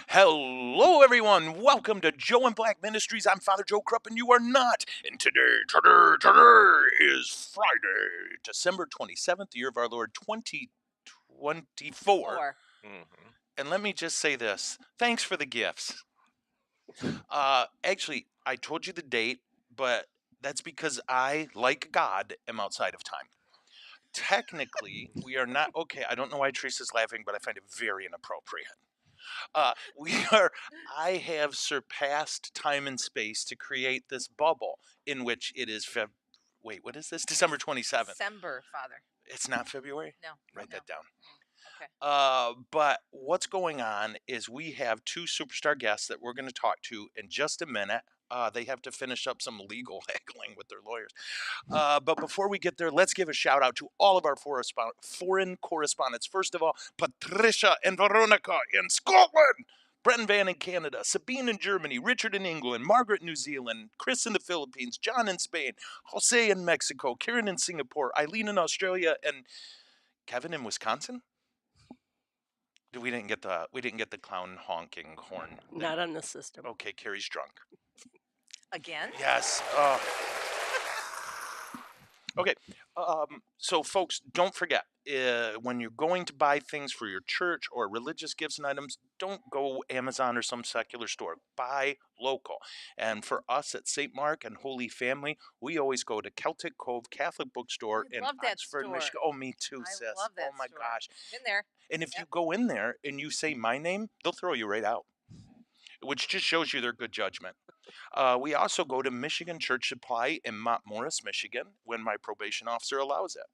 Hello, everyone. Welcome to Joe and Black Ministries. I'm Father Joe Krupp, and you are not. And today is Friday, December 27th, the year of our Lord 2024. Mm-hmm. And let me just say this. Thanks for the gifts. Actually, I told you the date, but that's because I, like God, am outside of time. Technically, we are not. Okay, I don't know why Teresa's laughing, but I find it very inappropriate. I have surpassed time and space to create this bubble in which it is wait, what is this? December 27th. December, Father. It's not February? No. Write no. that down. Okay. But what's going on is we have two superstar guests that we're going to talk to in just a minute. They have to finish up some legal haggling with their lawyers. But before we get there, let's give a shout out to all of our foreign correspondents. First of all, Patricia and Veronica in Scotland, Brenton Van in Canada, Sabine in Germany, Richard in England, Margaret in New Zealand, Chris in the Philippines, John in Spain, Jose in Mexico, Karen in Singapore, Eileen in Australia, and Kevin in Wisconsin. We didn't get the clown honking horn thing. Not on the system. Okay, Carrie's drunk. Again? Yes. Okay. So, folks, don't forget, when you're going to buy things for your church or religious gifts and items, don't go Amazon or some secular store. Buy local. And for us at St. Mark and Holy Family, we always go to Celtic Cove Catholic Bookstore in love that Oxford, store. Michigan. Oh, me too, sis. love that Oh, my store. gosh. Been there. And if Yep. you go in there and you say my name, they'll throw you right out, which just shows you their good judgment. We also go to Michigan Church Supply in Mont Morris, Michigan, when my probation officer allows it.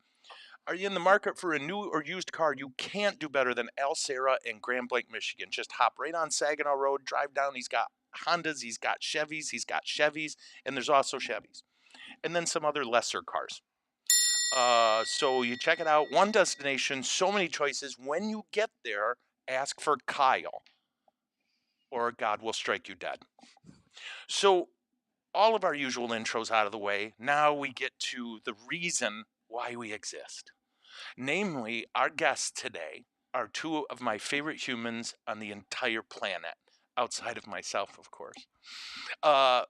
Are you in the market for a new or used car? You can't do better than Al Serra in Grand Blanc, Michigan. Just hop right on Saginaw Road, drive down. He's got Hondas, he's got Chevys, and there's also Chevys. And then some other lesser cars. So you check it out. One destination, so many choices. When you get there, ask for Kyle, or God will strike you dead. So all of our usual intros out of the way, now we get to the reason why we exist. Namely, our guests today are two of my favorite humans on the entire planet, outside of myself, of course.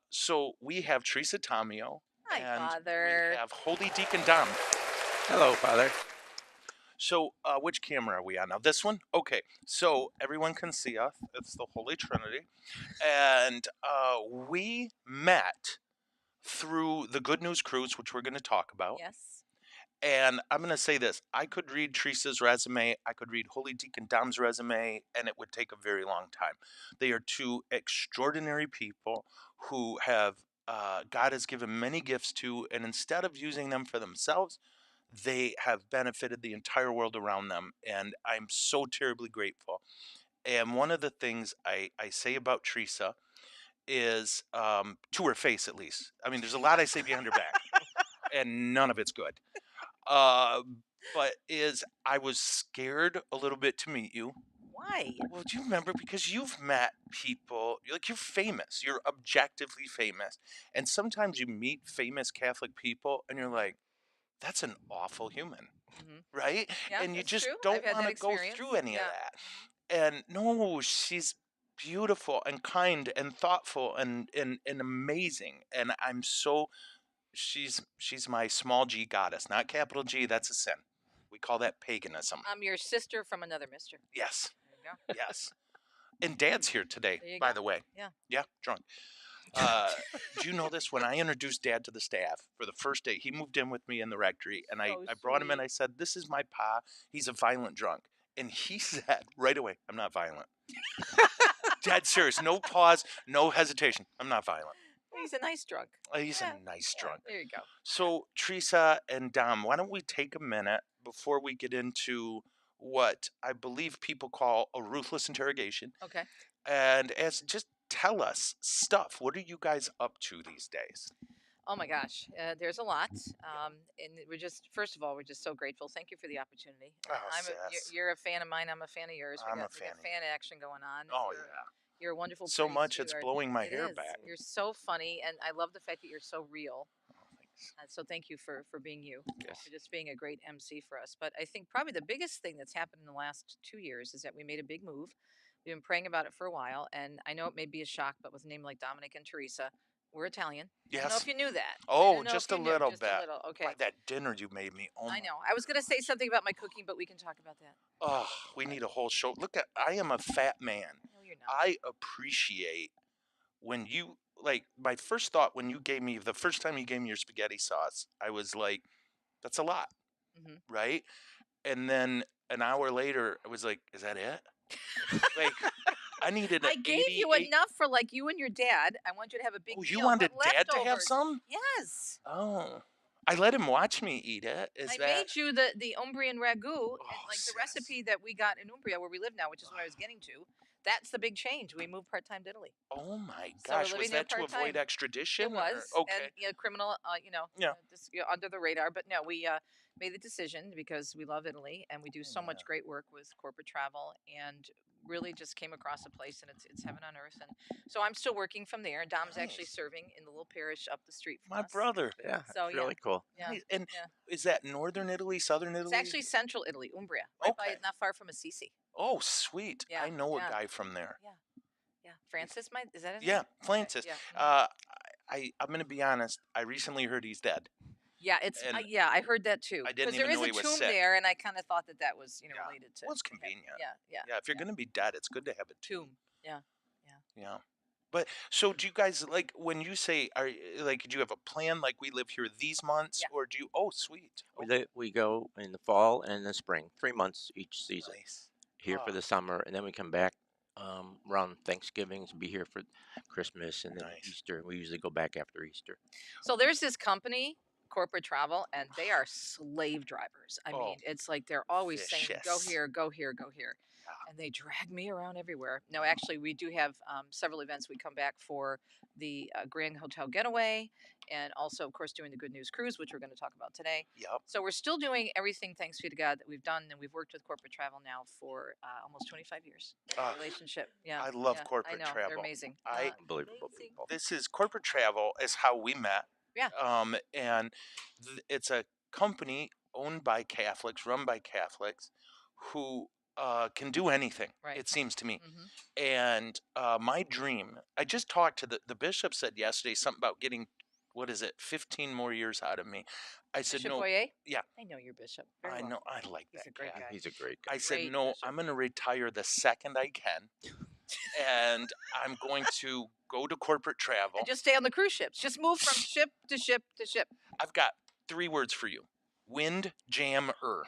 So we have Teresa Tomeo. Hi, and Father. We have Holy Deacon Dom. Hello, Father. So, which camera are we on now? This one? Okay. So everyone can see us. It's the Holy Trinity. And we met through the Good News Cruise, which we're going to talk about. Yes. And I'm going to say this. I could read Teresa's resume. I could read Holy Deacon Dom's resume, and it would take a very long time. They are two extraordinary people who have God has given many gifts to, and instead of using them for themselves, they have benefited the entire world around them. And I'm so terribly grateful. And one of the things I say about Teresa is, to her face at least. I mean, there's a lot I say behind her back, and none of it's good. But I was scared a little bit to meet you. Why? Well, do you remember? Because you've met people, you're famous. You're objectively famous. And sometimes you meet famous Catholic people and you're like, that's an awful human, right? Yeah, and you that's just true. don't I've had want that to go experience. through any of Yeah. that. And no, she's beautiful and kind and thoughtful and amazing. And I'm so she's my small g goddess, not capital G. That's a sin. We call that paganism. I'm your sister from another mister. Yes. There you go. Yes. And Dad's here today, There you by go. the way. Yeah. Yeah, drunk. Do you know this? When I introduced Dad to the staff for the first day, he moved in with me in the rectory, and I brought him in. I said, "This is my pa. He's a violent drunk." And he said right away, "I'm not violent." Dead serious. No pause, no hesitation. I'm not violent. He's a nice drunk. He's a nice drunk. There you go. So, Teresa and Dom, why don't we take a minute before we get into what I believe people call a ruthless interrogation? Okay. And just tell us stuff. What are you guys up to these days? Oh my gosh, there's a lot, and first of all, we're just so grateful. Thank you for the opportunity. You're a fan of mine. I'm a fan of yours. We got fan action going on. Oh yeah. You're a wonderful. So much it's blowing my hair back. You're so funny, and I love the fact that you're so real. So thank you for being you, for just being a great MC for us. But I think probably the biggest thing that's happened in the last 2 years is that we made a big move. We've been praying about it for a while, and I know it may be a shock, but with a name like Dominic and Teresa, we're Italian. I don't know Yes. if you knew that. Oh, Just a little just bit. a little. Okay. By that dinner you made me. Oh I my. know. I was gonna say something about my cooking, but we can talk about that. Oh, we need a whole show. Look at, I am a fat man. No, you're not. I appreciate when you, like, my first thought when you gave me, the first time you gave me your spaghetti sauce, I was like, that's a lot, right? And then an hour later, I was like, is that it? Like, I needed I gave you enough for like you and your dad. I want you to have a big meal. You wanted but Dad to have some? Yes. Oh. I let him watch me eat it. I made you the Umbrian ragu, and like the recipe that we got in Umbria, where we live now, which is what I was getting to. That's the big change. We moved part-time to Italy. Oh my So we're gosh, was living there that to avoid part-time. extradition? It was. Okay. And criminal, Yeah. just under the radar. But no, we made the decision because we love Italy and we do so much great work with corporate travel, and really just came across a place, and it's heaven on earth. And so I'm still working from there. Dom's actually serving in the little parish up the street from My us. brother. Yeah, So it's really cool. Yeah. Nice. And is that northern Italy, southern Italy? It's actually central Italy, Umbria, right by, not far from Assisi. Oh, sweet. Yeah, I know yeah. a guy from there. Yeah. Francis, is that his Yeah, name? Francis. Yeah. I'm going to be honest. I recently heard he's dead. Yeah, it's And I heard that too. I didn't Because there even is know a he was tomb sick. there, and I kind of thought that was related to. Well, it's convenient. Yeah. Yeah, if you're going to be dead, it's good to have a tomb. Yeah. Yeah. But so do you guys, like, when you say, like, do you have a plan, like we live here these months, or do you, oh, sweet. We go in the fall and the spring, 3 months each season. Nice. Here for the summer, and then we come back around Thanksgiving to be here for Christmas, and then Easter. We usually go back after Easter. So there's this company, Corporate Travel, and they are slave drivers. I mean, it's like they're always saying, go here, go here, go here. And they drag me around everywhere. No, actually, we do have several events. We come back for the Grand Hotel Getaway, and also, of course, doing the Good News Cruise, which we're going to talk about today. Yep. So we're still doing everything, thanks be to God, that we've done, and we've worked with Corporate Travel now for almost 25 years. Relationship. Yeah. I love corporate I know, travel. They're amazing. Unbelievable people. This is corporate travel is how we met. Yeah. And it's a company owned by Catholics, run by Catholics, who can do anything, it seems to me. And my dream, I just talked to the bishop, said yesterday something about getting, 15 more years out of me. I said, Bishop no. Boyer? Yeah. I know your bishop. I know. I like that. He's a great guy. He's a great guy. I said, no, I'm going to retire the second I can. And I'm going to go to corporate travel. And just stay on the cruise ships. Just move from ship to ship to ship. I've got 3 words for you. Wind jammer.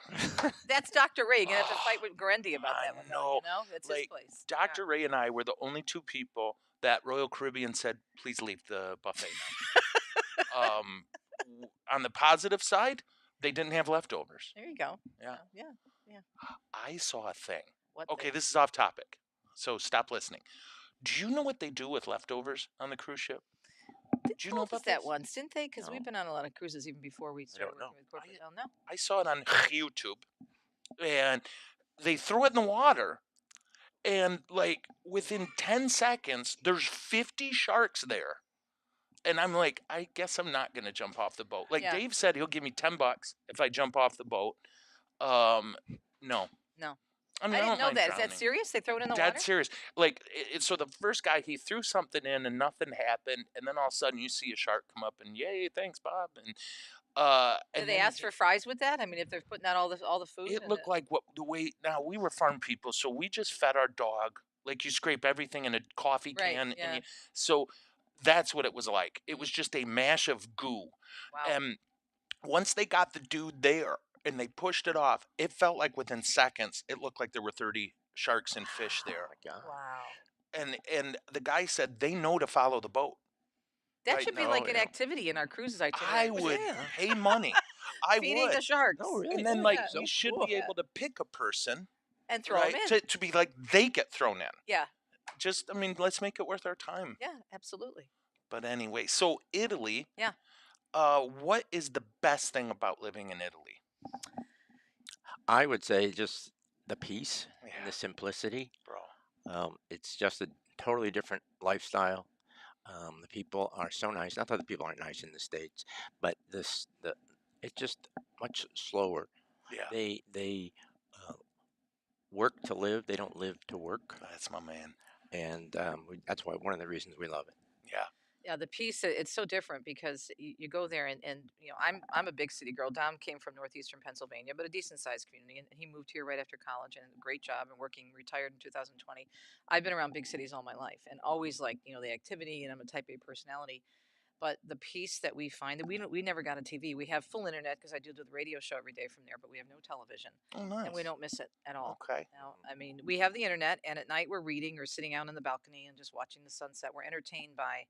That's Dr. Ray. You're going to have to fight with Grundy about that one. No. That's his place. Dr. Ray and I were the only 2 people that Royal Caribbean said, please leave the buffet now. On the positive side, they didn't have leftovers. There you go. Yeah. Yeah. I saw a thing. What okay, thing? This is off topic, so stop listening. Do you know what they do with leftovers on the cruise ship? Did you know about that once, didn't they? Because we've been on a lot of cruises even before we started working with corporate. No. I saw it on YouTube, and they throw it in the water, and like within 10 seconds, there's 50 sharks there. And I'm like, I guess I'm not going to jump off the boat. Like Dave said, he'll give me $10 if I jump off the boat. No. I mean, I didn't know that. Drowning. Is that serious? They throw it in the water? That's serious. Like, so the first guy, he threw something in and nothing happened. And then all of a sudden you see a shark come up and, yay, thanks, Bob. And do they ask for fries with that? I mean, if they're putting out all the food? It looked like the way, now we were farm people, so we just fed our dog. Like, you scrape everything in a coffee can. Yeah. And so that's what it was like. It was just a mash of goo. Wow. And once they got the dude there and they pushed it off, it felt like within seconds, it looked like there were 30 sharks and fish there. Oh my God. Wow. And the guy said they know to follow the boat. That should be like an activity in our cruises. I would pay money. I Feeding would. the sharks. Oh, really? And then, we should cool. be able to pick a person. And throw them in. To be like, they get thrown in. Yeah. Just, I mean, let's make it worth our time. Yeah, absolutely. But anyway, so Italy. Yeah. What is the best thing about living in Italy? I would say just the peace and the simplicity. Bro. It's just a totally different lifestyle. The people are so nice. Not that the people aren't nice in the States, but it's just much slower. Yeah. They work to live. They don't live to work. That's my man. And that's why one of the reasons we love it. Yeah. Yeah, the piece, it's so different because you go there and I'm a big city girl. Dom came from northeastern Pennsylvania, but a decent sized community, and he moved here right after college and a great job and working, retired in 2020. I've been around big cities all my life and always like the activity, and I'm a type A personality. But the piece that we find that we never got a TV. We have full internet because I do the radio show every day from there, but we have no television. Oh, nice. And we don't miss it at all. Okay. Now, I mean, we have the internet, and at night we're reading or sitting out on the balcony and just watching the sunset. We're entertained by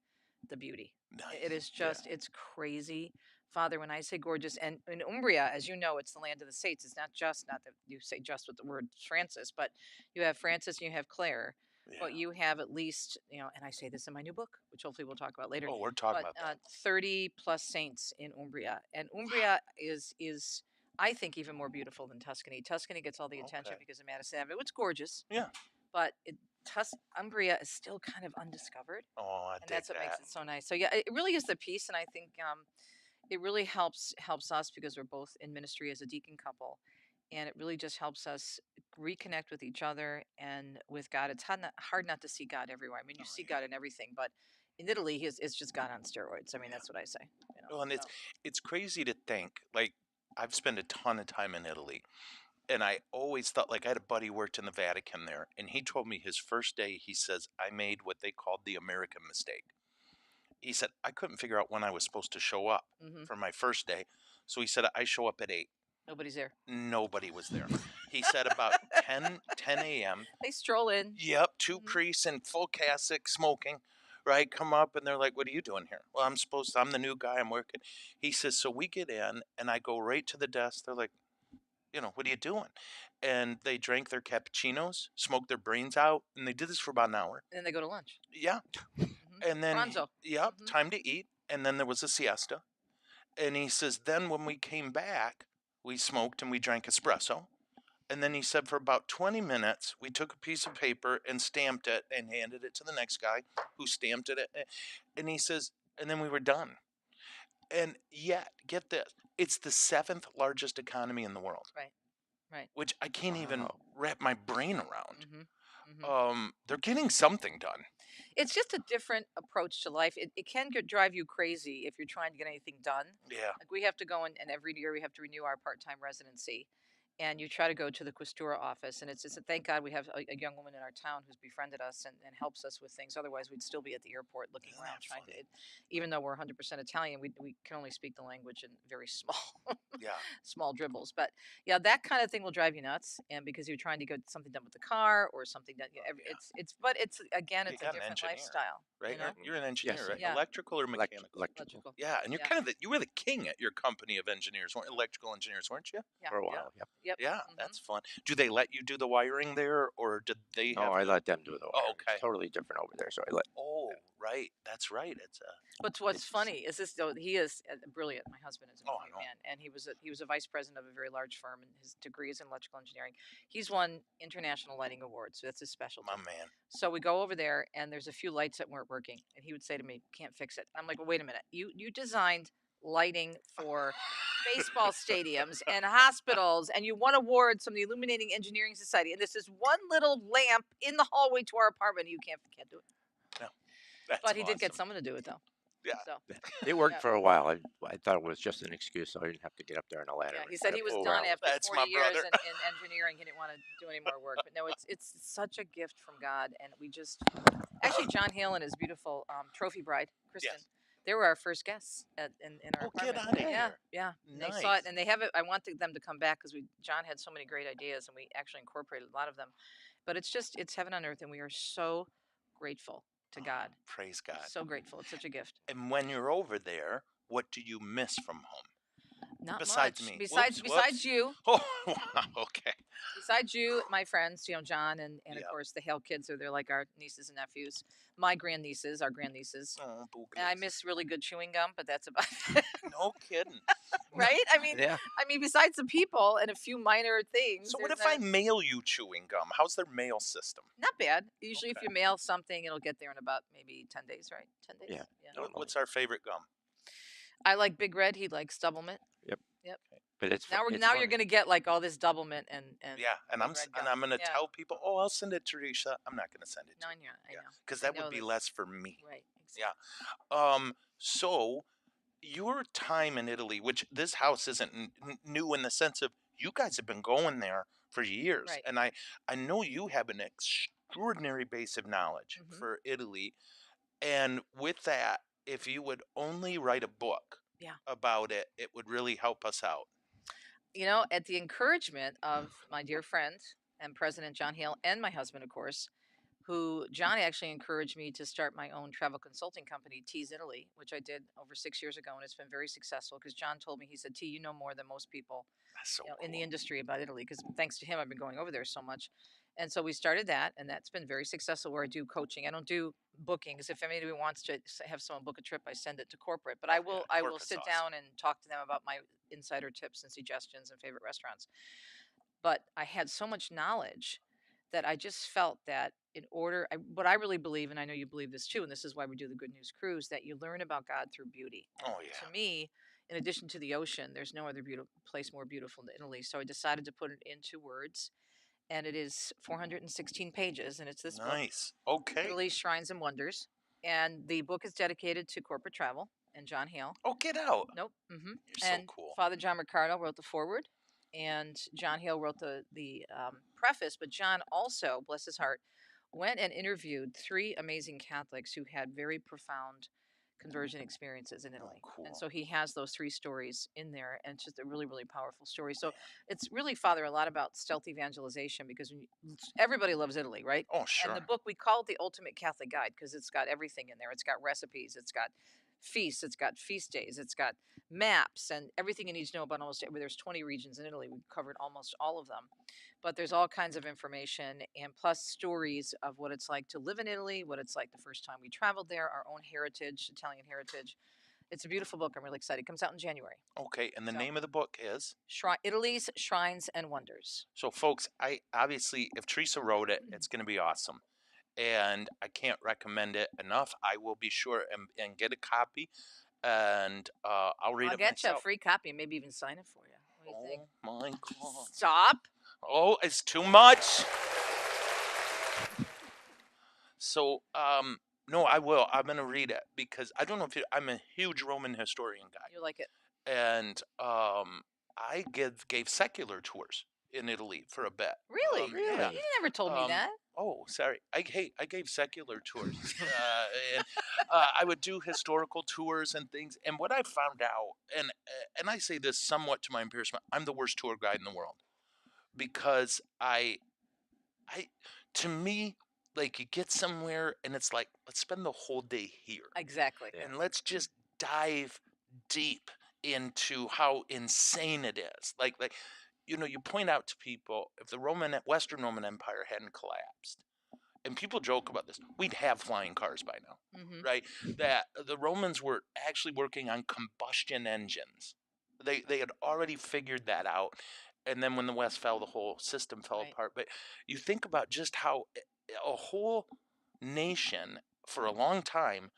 the beauty. Nice. It is just, it's crazy. Father, when I say gorgeous, and in Umbria, as you know, it's the land of the saints. It's not that you say just with the word Francis, but you have Francis and you have Claire. Yeah. But you have at least, and I say this in my new book, which hopefully we'll talk about later. Oh, we're talking about that. 30 plus saints in Umbria. And Umbria is I think, even more beautiful than Tuscany. Tuscany gets all the attention because of Madison Avenue. It's gorgeous. Yeah. But Umbria is still kind of undiscovered. Oh, and that's what makes it so nice. So yeah, it really is the peace, and I think it really helps us because we're both in ministry as a deacon couple, and it really just helps us reconnect with each other and with God. It's hard not to see God everywhere. I mean, you see God in everything, but in Italy, it's just God on steroids. I mean, that's what I say. Well, and it's crazy to think. Like, I've spent a ton of time in Italy, and I always thought, like, I had a buddy who worked in the Vatican there, and he told me his first day, he says, I made what they called the American mistake. He said, I couldn't figure out when I was supposed to show up for my first day. So he said, I show up at 8. Nobody's there. Nobody was there. He said about 10 a.m. They stroll in. Yep, 2 priests in full cassock smoking, right? Come up and they're like, what are you doing here? Well, I'm the new guy, I'm working. He says, so we get in and I go right to the desk. They're like, what are you doing? And they drank their cappuccinos, smoked their brains out, and they did this for about an hour. And then they go to lunch. Yeah. And then, Pranzo. Time to eat. And then there was a siesta. And he says, then when we came back, we smoked and we drank espresso. And then he said for about 20 minutes, we took a piece of paper and stamped it and handed it to the next guy who stamped it. And he says, and then we were done. And yet, get this, it's the 7th largest economy in the world. Right. Which I can't even wrap my brain around. They're getting something done. It's just a different approach to life. It can drive you crazy if you're trying to get anything done. Yeah. Like we have to go in, and every year we have to renew our part-time residency. And you try to go to the Questura office, and it's thank God we have a young woman in our town who's befriended us and helps us with things. Otherwise, we'd still be at the airport looking around trying to. Even though we're 100% Italian, we can only speak the language in very small dribbles. But yeah, that kind of thing will drive you nuts, and because you're trying to get something done with the car or something done. It's a different lifestyle. Right? You're an engineer, right? Yeah. Electrical or mechanical? Electrical. Yeah, and you're kind of you were the king at your company of engineers, electrical engineers, weren't you? Yeah. For a while. Yep. Yeah, that's fun. Do they let you do the wiring there, or did they? No, I let them do the wiring. Oh, okay. It's totally different over there. So I let. Oh, right. That's right. It's But what's funny is this, though, he is brilliant. My husband is a brilliant I know. man, and he was a vice president of a very large firm, and his degree is in electrical engineering. He's won international lighting awards, so that's his specialty. My man. So we go over there, and there's a few lights that weren't working, and he would say to me, "Can't fix it." I'm like, "Well, wait a minute. You designed lighting for baseball stadiums and hospitals, and you won awards from the Illuminating Engineering Society, and this is one little lamp in the hallway to our apartment, and you can't do it." No. That's but he did get awesome. someone to do it, though. Yeah. So. It worked for a while. I thought it was just an excuse, so I didn't have to get up there on a ladder. Yeah, he said he was done after 40 years in engineering. He didn't want to do any more work. But no, it's such a gift from God, and we just actually John Hale and his beautiful trophy bride Kristen. Yes. They were our first guests in our apartment. Get out of here. Yeah. Nice. They saw it, and they have it. I wanted them to come back because John had so many great ideas, and we actually incorporated a lot of them. But it's heaven on earth, and we are so grateful to God. Praise God. So grateful. It's such a gift. And when you're over there, what do you miss from home? Not besides much. me. Besides you. Oh, wow. Okay. Besides you, my friends, John and of course the Hale kids they're like our nieces and nephews. My grandnieces, our grandnieces. Oh, and I miss really good chewing gum, but that's about it. No kidding. Right? I mean, besides the people and a few minor things. So what if I mail you chewing gum? How's their mail system? Not bad. Usually if you mail something, it'll get there in about maybe 10 days, right? 10 days? Yeah. What's our favorite gum? I like Big Red. He likes Doublemint. Yep. Yep. But it's now it's you're funny. going to get like all this doublemint and Yeah, and red gum. I'm gonna Yeah. tell people, oh, I'll send it to Teresa. I'm not gonna send it to No, you. I know. Because I that know would be that's less for me. right. Exactly. Yeah. So your time in Italy, which this house isn't new in the sense of you guys have been going there for years, Right. and I know you have an extraordinary base of knowledge Mhm. for Italy, and with that, if you would only write a book Yeah. about it, it would really help us out. You know, at the encouragement of my dear friend and President John Hale and my husband, of course, who John actually encouraged me to start my own travel consulting company, T's Italy, which I did over 6 years ago, and it's been very successful because John told me, he said, T, you know more than most people That's so in the cool. industry about Italy, because thanks to him, I've been going over there so much. And so we started that, and that's been very successful, where I do coaching. I don't do bookings. If anybody wants to have someone book a trip, I send it to corporate, but I will sit down and talk to them about my insider tips and suggestions and favorite restaurants. But I had so much knowledge that I just felt that what I really believe, and I know you believe this too, and this is why we do the Good News Cruise, that you learn about God through beauty. And Oh yeah. to me, in addition to the ocean, there's no other place more beautiful than Italy. So I decided to put it into words, and it is 416 pages, and it's this book, Nice. Okay. Italy's Shrines and Wonders. And the book is dedicated to corporate travel and John Hale. Oh, get out. Nope. You're And so cool. Father John Ricardo wrote the foreword, and John Hale wrote the preface. But John also, bless his heart, went and interviewed 3 amazing Catholics who had very profound conversion experiences in Italy. Cool. And so he has those 3 stories in there, and it's just a really, really powerful story. So it's really, Father, a lot about stealth evangelization, because everybody loves Italy, right? Oh, sure. And the book, we call it the Ultimate Catholic Guide, because it's got everything in there. It's got recipes, it's got feasts, it's got feast days, it's got maps, and everything you need to know about almost there's 20 regions in Italy. We've covered almost all of them, but there's all kinds of information, and plus stories of what it's like to live in Italy, what it's like the first time we traveled there, our own heritage, Italian heritage. It's a beautiful book. I'm really excited. It comes out in January. Okay, and the name of the book is Italy's Shrines and Wonders. So folks, I obviously, if Teresa wrote it, it's going to be awesome, and I can't recommend it enough. I will be sure and get a copy, and I'll read it get myself. you a free copy and maybe even sign it for you. What do you think? My God. Stop. Oh, it's too much. So, no, I will. I'm going to read it because I don't know if I'm a huge Roman historian guy. You like it. And I gave secular tours in Italy for a bit. Really? Really? Yeah. You never told me that. Oh, sorry. I gave secular tours. And I would do historical tours and things. And what I found out, and I say this somewhat to my embarrassment, I'm the worst tour guide in the world, because to me, like, you get somewhere and it's like, let's spend the whole day here. Exactly. And let's just dive deep into how insane it is. Like, you point out to people, if the Western Roman Empire hadn't collapsed, and people joke about this, we'd have flying cars by now, right? That the Romans were actually working on combustion engines. They had already figured that out. And then when the West fell, the whole system fell apart. But you think about just how a whole nation for a long time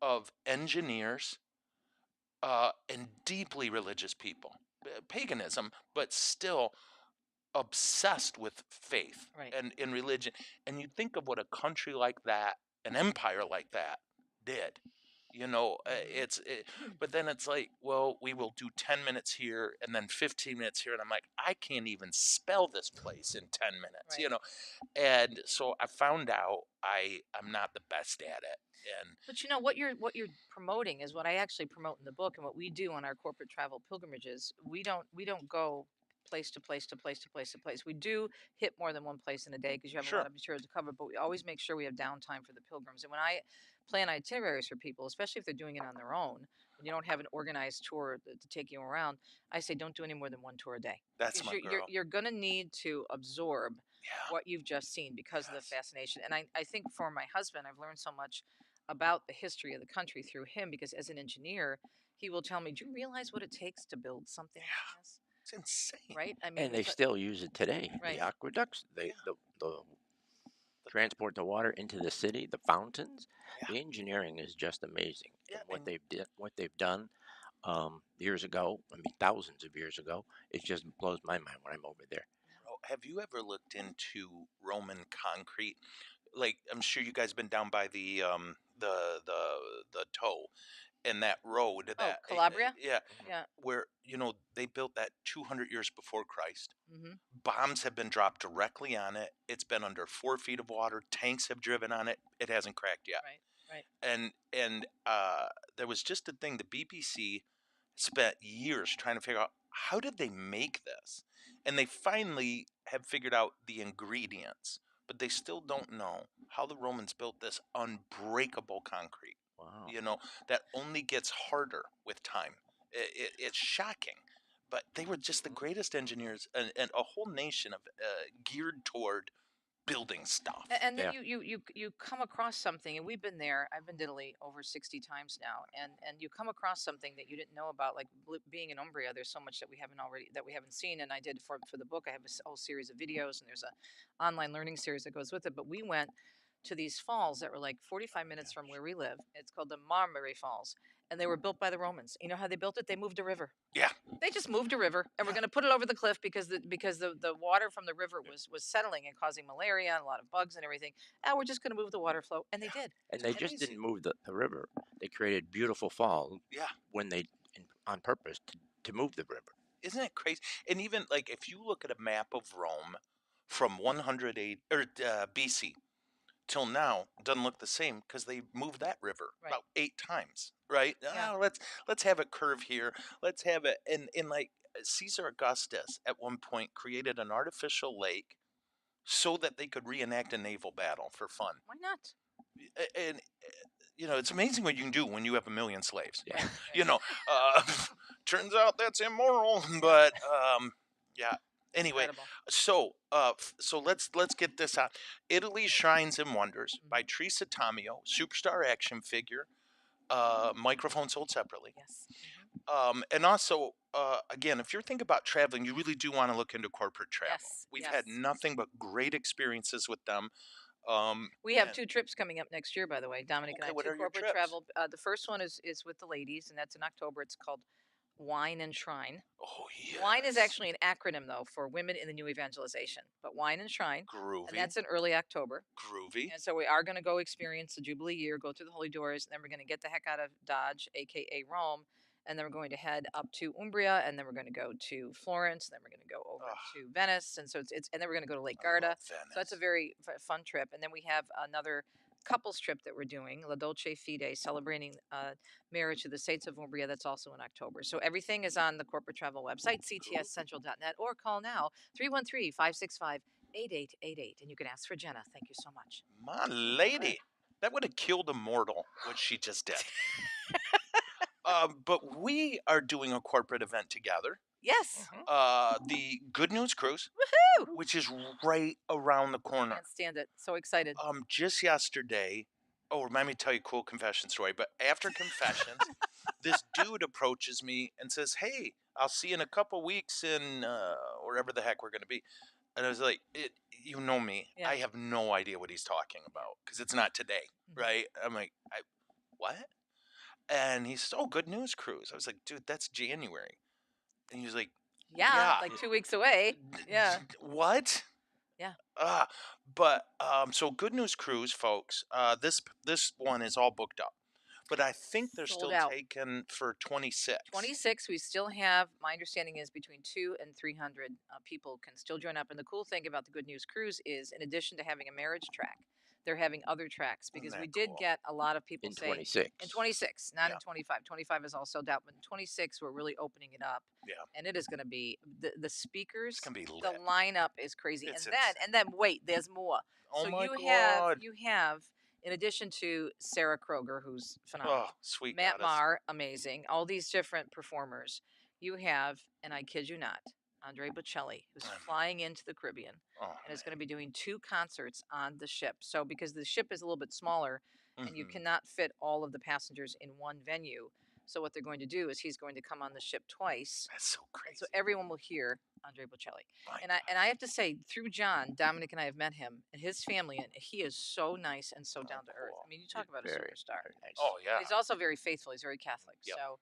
of engineers and deeply religious people, paganism, but still obsessed with faith and in religion. And you think of what a country like that, an empire like that, did. But then it's like, well, we will do 10 minutes here and then 15 minutes here. And I'm like, I can't even spell this place in 10 minutes, And so I found out I'm not the best at it. But what you're promoting is what I actually promote in the book, and what we do on our corporate travel pilgrimages. We don't go place to place to place to place to place. We do hit more than one place in a day because you have a lot of material to cover, but we always make sure we have downtime for the pilgrims. And when I plan itineraries for people, especially if they're doing it on their own, when you don't have an organized tour to take you around, I say don't do any more than one tour a day. That's my girl. You're going to need to absorb what you've just seen because of the fascination. And I think for my husband, I've learned so much about the history of the country through him, because as an engineer, he will tell me, do you realize what it takes to build something like this? It's insane. Right? I mean, and they still use it today. Right. The aqueducts, the transport the water into the city, the fountains. The engineering is just amazing. What they've done years ago. I mean, thousands of years ago. It just blows my mind when I'm over there. Oh, have you ever looked into Roman concrete? Like, I'm sure you guys have been down by the toe and that road Oh, that Calabria? yeah, Yeah. where they built that 200 years before Christ. Mm-hmm. Bombs have been dropped directly on it. It's been under 4 feet of water. Tanks have driven on it. It hasn't cracked yet. Right. And there was just a thing. The BBC spent years trying to figure out how did they make this, and they finally have figured out the ingredients, but they still don't know how the Romans built this unbreakable concrete. Wow. That only gets harder with time. It's shocking, but they were just the greatest engineers, and a whole nation of geared toward building stuff. And then Yeah. you come across something, and we've been there. I've been to Italy over 60 times now, and you come across something that you didn't know about, like being in Umbria. There's so much that we haven't seen, and I did for the book. I have a whole series of videos, and there's a online learning series that goes with it. But we went to these falls that were like 45 minutes from where we live. It's called the Marmari Falls, and they were built by the Romans. You know how they built it? They moved a river. Yeah. They just moved a river, and we're going to put it over the cliff because the water from the river was settling and causing malaria and a lot of bugs and everything. And we're just going to move the water flow, and they did. And they just didn't move the river. They created beautiful falls. Yeah. When on purpose to move the river. Isn't it crazy? And even like if you look at a map of Rome from 108 or BC till now, it doesn't look the same because they moved that river about 8 times, right? Yeah. Let's have it curve here. Let's have it in like Caesar Augustus at one point created an artificial lake so that they could reenact a naval battle for fun. Why not? And it's amazing what you can do when you have 1 million slaves. Right. Turns out that's immoral, but yeah. Anyway, Incredible. so let's get this out. Italy's Shrines and Wonders by Teresa Tomeo, superstar action figure. Microphone sold separately. Yes. And also, again, if you're thinking about traveling, you really do want to look into corporate travel. Yes, We've yes. had nothing but great experiences with them. We have 2 trips coming up next year, by the way. Dominic and I, what 2 are your corporate trips? travel. The first one is with the ladies, and that's in October. It's called Wine and Shrine. Oh, yeah. Wine is actually an acronym, though, for Women in the New Evangelization. But Wine and Shrine. Groovy. And that's in early October. Groovy. And so we are going to go experience the Jubilee year, go through the Holy Doors, and then we're going to get the heck out of Dodge, a.k.a. Rome. And then we're going to head up to Umbria, and then we're going to go to Florence, and then we're going to go over to Venice, and so it's and then we're going to go to Lake Garda. So that's a very fun trip. And then we have another couples trip that we're doing, La Dolce Fide, celebrating marriage to the Saints of Umbria. That's also in October. So everything is on the corporate travel website, ctscentral.net, or call now 313-565-8888, and you can ask for Jenna. Thank you so much. My lady, that would have killed a mortal, what she just did. But we are doing a corporate event together. Yes. The Good News Cruise. Woohoo! Which is right around the corner. Can't stand it. So excited. Just yesterday, remind me to tell you a cool confession story, but after confessions, this dude approaches me and says, "Hey, I'll see you in a couple weeks in wherever the heck we're going to be." And I was like, you know me. Yeah. I have no idea what he's talking about because it's not today, right? I'm like, what? And he said, "Oh, Good News Cruise." I was like, "Dude, that's January." And he was like, yeah. Like 2 weeks away. Yeah. What? Yeah. But so Good News Cruise, folks. This one is all booked up, but I think they're Sold still out. taken for 26. 26. We still have. My understanding is between 200 and 300 people can still join up. And the cool thing about the Good News Cruise is, in addition to having a marriage track, they're having other tracks, because we did get a lot of people in say 26. In 26, not in 25. 25 is all sold out, but in 26 we're really opening it up. Yeah. And it is going to be the speakers. It's gonna be lit. The lineup is crazy. It's and then wait, there's more. Oh so my God. You have, in addition to Sarah Kroger, who's phenomenal. Oh, sweet. Matt goddess. Maher, amazing. All these different performers. You have, and I kid you not, Andre Bocelli, who's flying into the Caribbean and is going to be doing 2 concerts on the ship. So because the ship is a little bit smaller and you cannot fit all of the passengers in one venue, so what they're going to do is he's going to come on the ship twice. That's so crazy. And so everyone will hear Andre Bocelli. My And I have to say, through John, Dominic and I have met him and his family, and he is so nice and so down to earth. cool. I mean, you talk about a Very, superstar. very nice. Oh yeah. But he's also very faithful. He's very Catholic. Yep. So,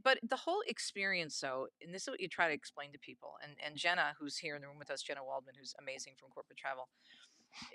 but the whole experience, though, and this is what you try to explain to people. And Jenna, who's here in the room with us, Jenna Waldman, who's amazing from Corporate Travel.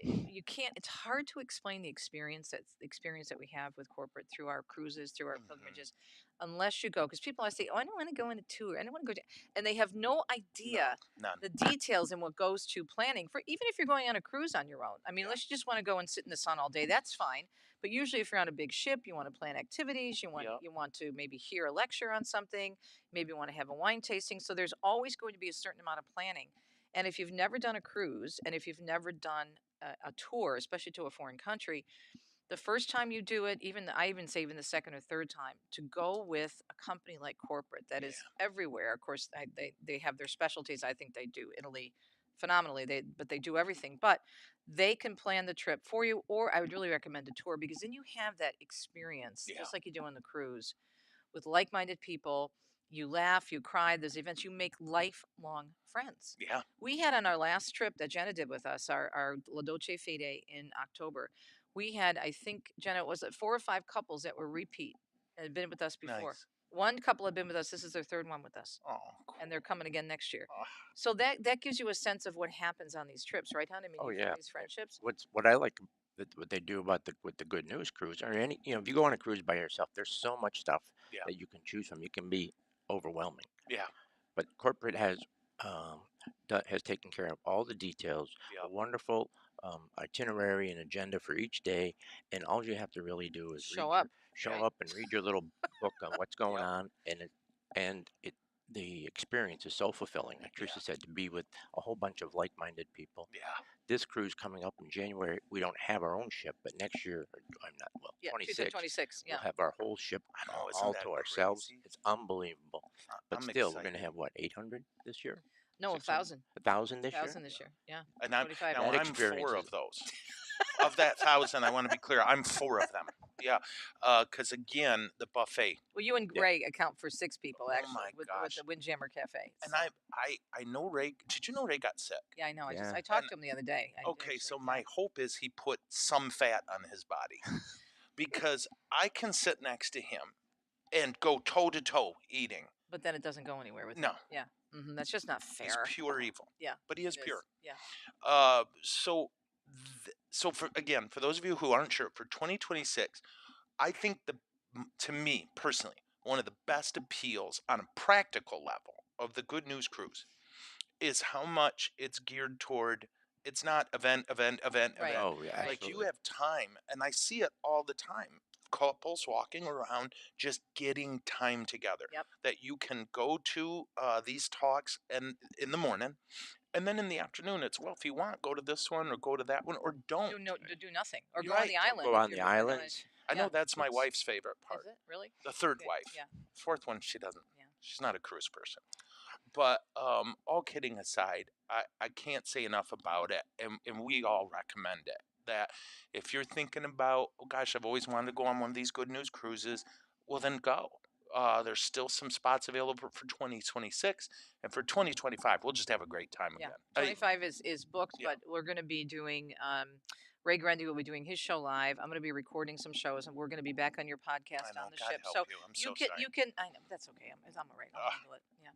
You can't. It's hard to explain the experience that we have with corporate through our cruises, through our pilgrimages, unless you go. Because people always say, "Oh, I don't want to go on a tour. I don't want to go," and they have no idea None. the details and what goes to planning for. Even if you're going on a cruise on your own, I mean, unless you just want to go and sit in the sun all day, that's fine. But usually, if you're on a big ship, you want to plan activities. You want to maybe hear a lecture on something. Maybe you want to have a wine tasting. So there's always going to be a certain amount of planning. And if you've never done a cruise, and if you've never done a tour, especially to a foreign country, the first time you do it, I even say even the second or third time, to go with a company like Corporate that is everywhere. Of course, they have their specialties. I think they do Italy phenomenally. But they do everything. But they can plan the trip for you, or I would really recommend a tour because then you have that experience, just like you do on the cruise, with like-minded people. You laugh, you cry. There's events. You make lifelong friends. Yeah. We had on our last trip that Jenna did with us, our La Dolce Fede in October. We had, I think, Jenna, was it 4 or 5 couples that were repeat and had been with us before. Nice. One couple had been with us. This is their 3rd one with us. Oh, cool. And they're coming again next year. Oh. So that gives you a sense of what happens on these trips, right, hon? I mean, you form these friendships. What I like what they do about with the Good News cruise, or any, if you go on a cruise by yourself, there's so much stuff that you can choose from. You can be overwhelming. Yeah. But Corporate has taken care of all the details, a wonderful itinerary and agenda for each day, and all you have to really do is show up and read your little book on what's going on, and the experience is so fulfilling. Like Teresa said, to be with a whole bunch of like-minded people. Yeah. This cruise coming up in January, we don't have our own ship, but next year, 26, we'll have our whole ship all to ourselves. Crazy? It's unbelievable. But I'm still, excited. we're going to have, what, 800 this year? No, 1,000. 1,000 this year? 1,000 this year, yeah. And I'm 4 of those. Of that 1,000, I want to be clear, I'm 4 of them. Yeah, because again, the buffet. Well, you and Greg account for 6 people actually with the Windjammer Cafe. And I know Ray. Did you know Ray got sick? Yeah, I know. I talked to him the other day. So my hope is he put some fat on his body, because I can sit next to him and go toe to toe eating. But then it doesn't go anywhere with him. No. Yeah. Mm-hmm. That's just not fair. He's pure evil. Yeah. But he is pure. Yeah. So for those of you who aren't sure, for 2026, I think to me personally, one of the best appeals on a practical level of the Good News Cruise is how much it's geared toward. It's not event. Right. Oh yeah. Like you have time, and I see it all the time. Couples walking around just getting time together. Yep. That you can go to these talks and in the morning, and then in the afternoon it's, well, if you want, go to this one or go to that one, or don't do nothing, or You're go on the island. Go on the islands. I know that's my wife's favorite part. Is it really? The 3rd wife. Yeah. 4th one, she doesn't. Yeah. She's not a cruise person. But all kidding aside, I can't say enough about it, and we all recommend it. That if you're thinking about, oh gosh, I've always wanted to go on one of these Good News cruises, well then go. There's still some spots available for 2026, and for 2025, we'll just have a great time again. 25 is booked, but we're going to be doing. Ray Grundy will be doing his show live. I'm going to be recording some shows, and we're going to be back on your podcast on the ship. So you can. I know that's okay. I'm all right. I'll handle it. Yeah.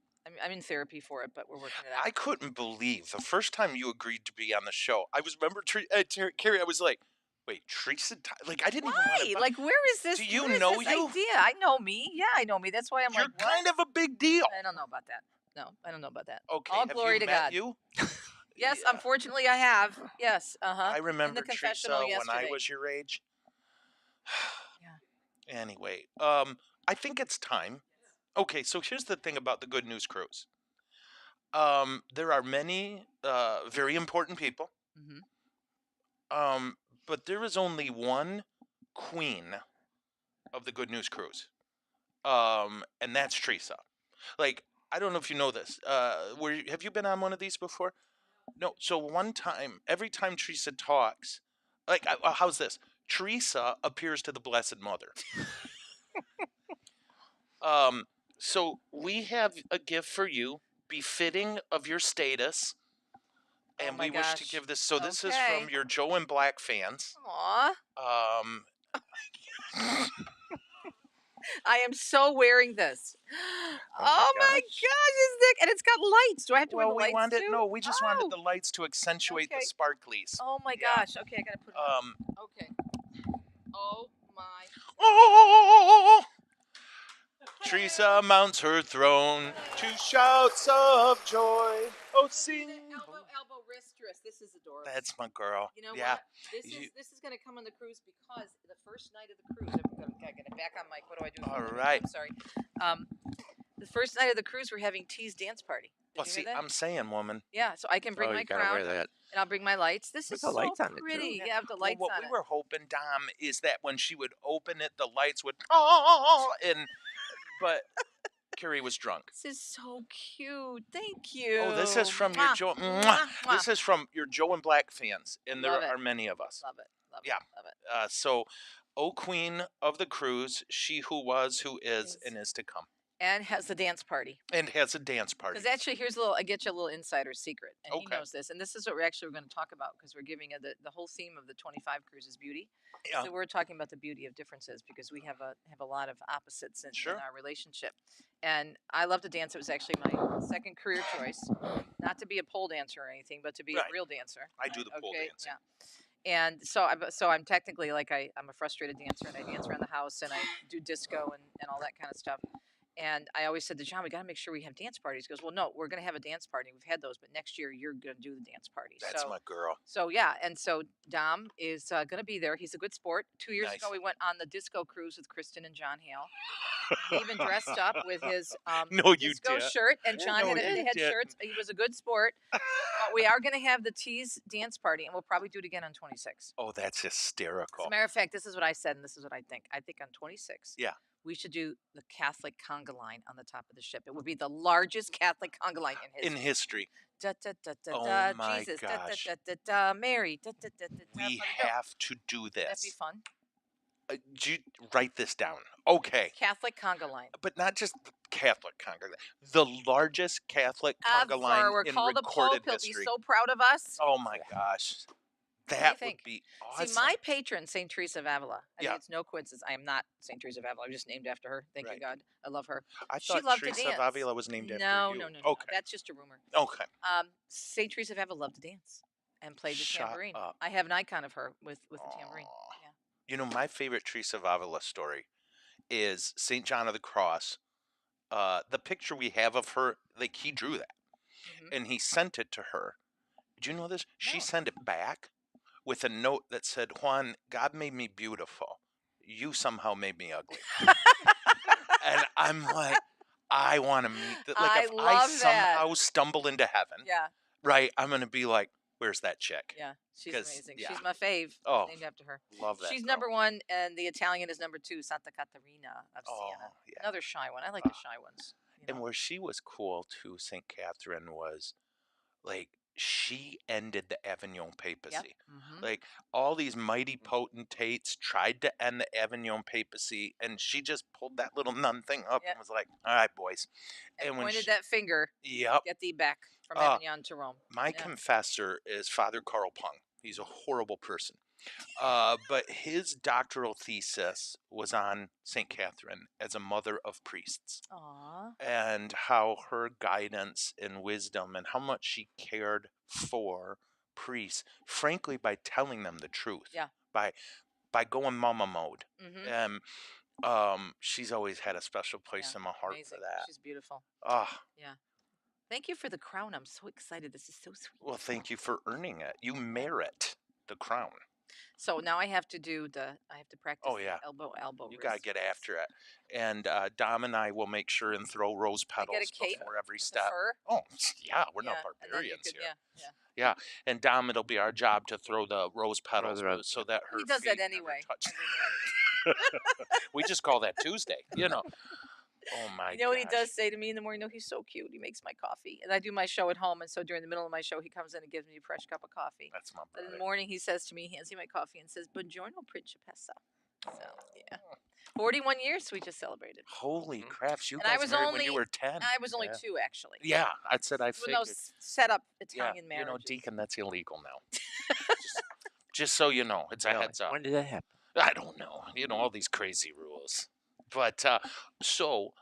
I'm in therapy for it, but we're working it out. I couldn't believe the first time you agreed to be on the show. I remember Carrie. I was like, "Wait, Teresa? Like I didn't even want to." Like, where is this? Do you know you? Idea? I know me. Yeah, I know me. That's why You're kind of a big deal. I don't know about that. No, I don't know about that. Okay. All glory to God. You? Yes, unfortunately, I have. Yes. I remember Teresa when I was your age. Yeah. Anyway, I think it's time. Okay, so here's the thing about the Good News Cruise. There are many very important people. Mm-hmm. But there is only one queen of the Good News Cruise. And that's Teresa. Like, I don't know if you know this. Have you been on one of these before? No. So one time, every time Teresa talks, like, how's this? Teresa appears to the Blessed Mother. So we have a gift for you befitting of your status. And we wish to give this. So this is from your Joe and Black fans. Aw. I am so wearing this. Oh my gosh, Nick. And it's got lights. Do I have to wear the lights too? No, we just wanted the lights to accentuate the sparklies. Oh my gosh. Okay, I gotta put it on. Okay. Oh my. Oh! Teresa mounts her throne to shouts of joy. Oh, sing. Elbow, wrist. This is adorable. That's my girl. You know what? This is going to come on the cruise because the first night of the cruise. I got it back on mic. What do I do? All right. I'm sorry. The first night of the cruise, we're having T's dance party. Well, see, I'm saying, woman. Yeah, so I can bring my crown and I'll bring my lights. This is so pretty. Yeah, the lights on it. What we were hoping, Dom, is that when she would open it, the lights would but Carrie was drunk. This is so cute. Thank you. Oh, this is from your Joe. This is from your Joe and Black fans, and there are many of us. Love it. Love it. So, O Queen of the Cruise, she who was, who is, and is to come. And has a dance party. Because actually, I get you a little insider secret, and he knows this. And this is what we're going to talk about because we're giving the whole theme of the 25 cruise is beauty. Yeah. So we're talking about the beauty of differences because we have a lot of opposites in our relationship. And I love to dance. It was actually my second career choice, not to be a pole dancer or anything, but to be a real dancer. I do the pole dancing. Yeah. And so I'm technically I'm a frustrated dancer, and I dance around the house, and I do disco and all that kind of stuff. And I always said to John, we got to make sure we have dance parties. He goes, well, no, we're going to have a dance party. We've had those, but next year you're going to do the dance party. That's my girl. So, yeah. And so Dom is going to be there. He's a good sport. 2 years ago, we went on the disco cruise with Kristen and John Hale. He even dressed up with his disco shirt. And John had shirts. He was a good sport. We are going to have the Tees dance party, and we'll probably do it again on 26. Oh, that's hysterical. As a matter of fact, this is what I said, and this is what I think. I think on 26. Yeah. We should do the Catholic conga line on the top of the ship. It would be the largest Catholic conga line in history. Da, da, da, da, oh my Jesus, gosh. Da, da, da, da, Mary. Da, da, da, da, we have to do this. That'd be fun. You write this down. Okay. Catholic conga line. But not just Catholic conga line. The largest Catholic conga line in recorded history. He'll be so proud of us. Oh my gosh. That would be awesome. See, my patron, St. Teresa of Avila. I think it's no coincidence. I am not St. Teresa of Avila. I'm just named after her. Thank you, God. I love her. I thought Teresa of Avila was named after you. No. Okay. That's just a rumor. Okay. St. Teresa of Avila loved to dance and played the tambourine. I have an icon of her with the tambourine. Yeah. You know, my favorite Teresa of Avila story is St. John of the Cross. The picture we have of her, like he drew that. Mm-hmm. And he sent it to her. Did you know this? No. She sent it back with a note that said, Juan, God made me beautiful. You somehow made me ugly. And I'm like, I want to meet that. Like, if I somehow stumble into heaven, right, I'm going to be like, where's that chick? Yeah, she's amazing. Yeah. She's my fave. Oh, named after her. Love that. She's girl. Number one, and the Italian is number two, Santa Caterina of Siena. Yeah. Another shy one. I like the shy ones. You know? And where she was cool, too, St. Catherine was, like, she ended the Avignon papacy. Yep. Mm-hmm. Like, all these mighty potentates tried to end the Avignon papacy, and she just pulled that little nun thing up and was like, all right, boys. And pointed that finger. Yep. Get thee back from Avignon to Rome. My confessor is Father Carl Pung. He's a horrible person. But his doctoral thesis was on St. Catherine as a mother of priests. Aww. And how her guidance and wisdom and how much she cared for priests, frankly, by telling them the truth. Yeah. By going mama mode. Mm-hmm. And she's always had a special place in my heart for that. She's beautiful. Yeah. Thank you for the crown. I'm so excited. This is so sweet. Well, thank you for earning it. You merit the crown. So now I have to practice elbow, You got to get after it. And Dom and I will make sure and throw rose petals before every step. Oh, yeah, we're not barbarians here. Yeah. And Dom, it'll be our job to throw the rose petals so that her He does that anyway. We just call that Tuesday, you know. Oh my god. You know what he does say to me in the morning? No, he's so cute. He makes my coffee. And I do my show at home, and so during the middle of my show he comes in and gives me a fresh cup of coffee. That's my brother. But in the morning he says to me, he hands me my coffee and says, Buongiorno, Principessa. So yeah. 41 years we just celebrated. Holy craps! You And I guys was married when only you were 10. I was only Yeah. 2 actually. Yeah, I said I When those figured. set up Yeah, Italian marriages. Deacon, that's illegal now. just so you know, it's a Really? heads up. When did that happen? I don't know. All these crazy rules. But so,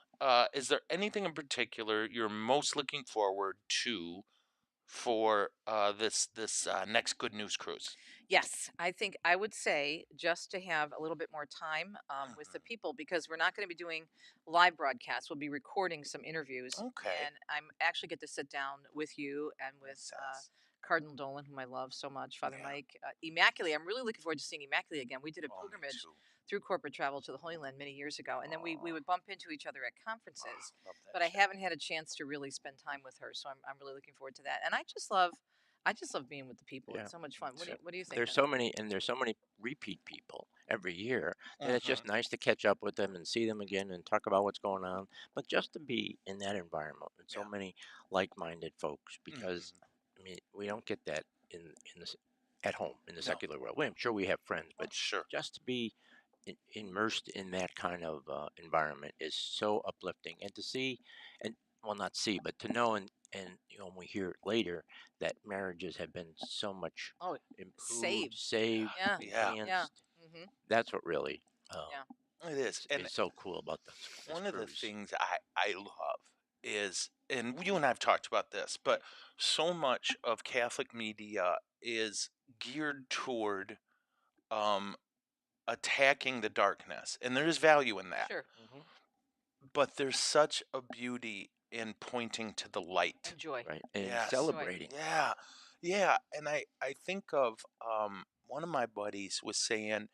is there anything in particular you're most looking forward to for this next Good News Cruise? Yes, I think I would say just to have a little bit more time with the people because we're not going to be doing live broadcasts. We'll be recording some interviews, Okay. and I'm actually get to sit down with you and with Cardinal Dolan, whom I love so much, Father Mike, Immaculate. I'm really looking forward to seeing Immaculate again. We did a pilgrimage through corporate travel to the Holy Land many years ago, and then we would bump into each other at conferences. But I haven't had a chance to really spend time with her, so I'm really looking forward to that. And I just love being with the people. Yeah. It's so much fun. What do you think? There's so many repeat people every year that it's just nice to catch up with them and see them again and talk about what's going on. But just to be in that environment with so many like-minded folks, because I mean, we don't get that in this at home in the secular world. I'm sure we have friends, but sure. just to be immersed in that kind of environment is so uplifting, and to see, and well, not see, but to know, and when we hear later that marriages have been so much improved, saved, enhanced. That's what really it is. And it's so cool about this one of the cruise. things I love is, and you and I have talked about this, but so much of Catholic media is geared toward attacking the darkness, and there is value in that. Sure. But there's such a beauty in pointing to the light and joy, right? And celebrating. Yeah. And I think of one of my buddies was saying,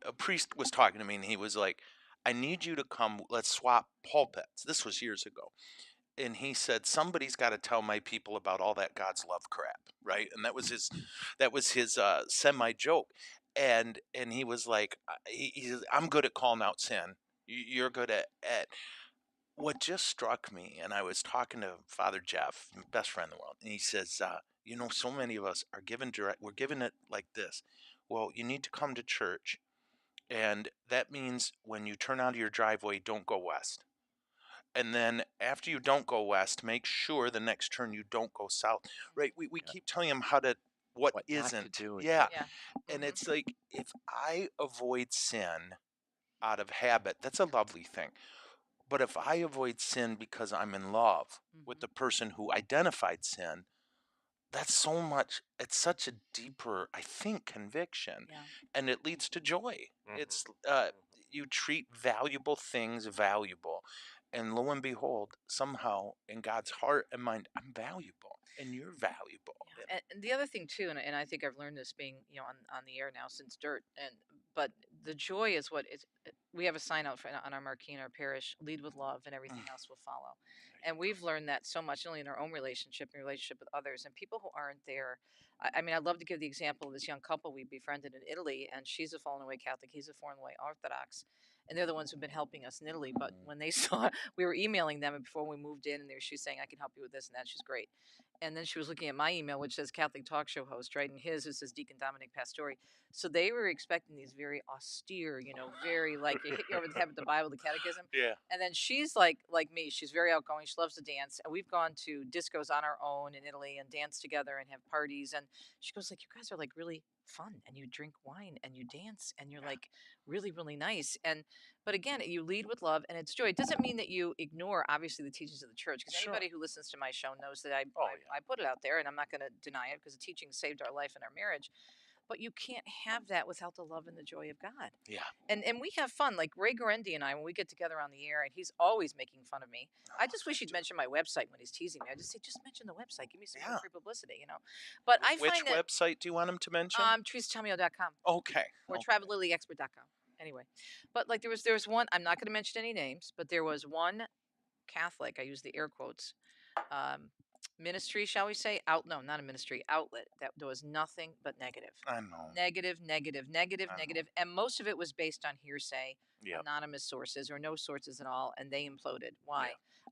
a priest was talking to me, and he was like, I need you to come, let's swap pulpits. This was years ago. And he said, somebody's got to tell my people about all that God's love crap, right? And that was his semi joke. And he was like, he says, I'm good at calling out sin. You're good at what just struck me. And I was talking to Father Jeff, my best friend in the world, and he says, so many of us are we're given it like this. Well, you need to come to church, and that means when you turn out of your driveway, don't go west. And then after you don't go west, make sure the next turn you don't go south. Right? We keep telling them what isn't. Not to do. Yeah. And it's like, if I avoid sin out of habit, that's a lovely thing. But if I avoid sin because I'm in love with the person who identified sin, that's so much, it's such a deeper, I think, conviction. And it leads to joy. It's you treat valuable things valuable. And lo and behold, somehow in God's heart and mind, I'm valuable and you're valuable. And the other thing too, and I think I've learned this being on the air now since Dirt, but the joy is what is. We have a sign out on our marquee in our parish: lead with love, and everything else will follow. And we've learned that so much, not only in our own relationship and relationship with others, and people who aren't there. I mean, I'd love to give the example of this young couple we befriended in Italy, and she's a fallen away Catholic, he's a fallen away Orthodox, and they're the ones who've been helping us in Italy. But when they saw, we were emailing them before we moved in, and she was saying, "I can help you with this and that." She's great. And then she was looking at my email, which says Catholic talk show host, right? And his, it says Deacon Dominic Pastore. So they were expecting these very austere, very like you hit you over the head with the Bible, the catechism. Yeah. And then she's like me. She's very outgoing. She loves to dance. And we've gone to discos on our own in Italy and dance together and have parties. And she goes like, you guys are like really fun, and you drink wine and you dance and you're like really, really nice. But again, you lead with love and it's joy. It doesn't mean that you ignore obviously the teachings of the church, because anybody who listens to my show knows that I put it out there, and I'm not going to deny it because the teaching saved our life and our marriage. But you can't have that without the love and the joy of God. Yeah. And we have fun. Like Ray Guarendi and I, when we get together on the air, and he's always making fun of me. I just wish he'd mention my website when he's teasing me. I just say, just mention the website. Give me some free publicity, But I Which find that, website do you want him to mention? TeresaTomeo.com. Okay. Or TravelLilyExpert.com. Anyway, but like there was one. I'm not going to mention any names, but there was one Catholic. I use the air quotes. Ministry, shall we say? No, not a ministry, outlet that there was nothing but negative. I know. Negative, and most of it was based on hearsay, anonymous sources, or no sources at all, and they imploded. Why?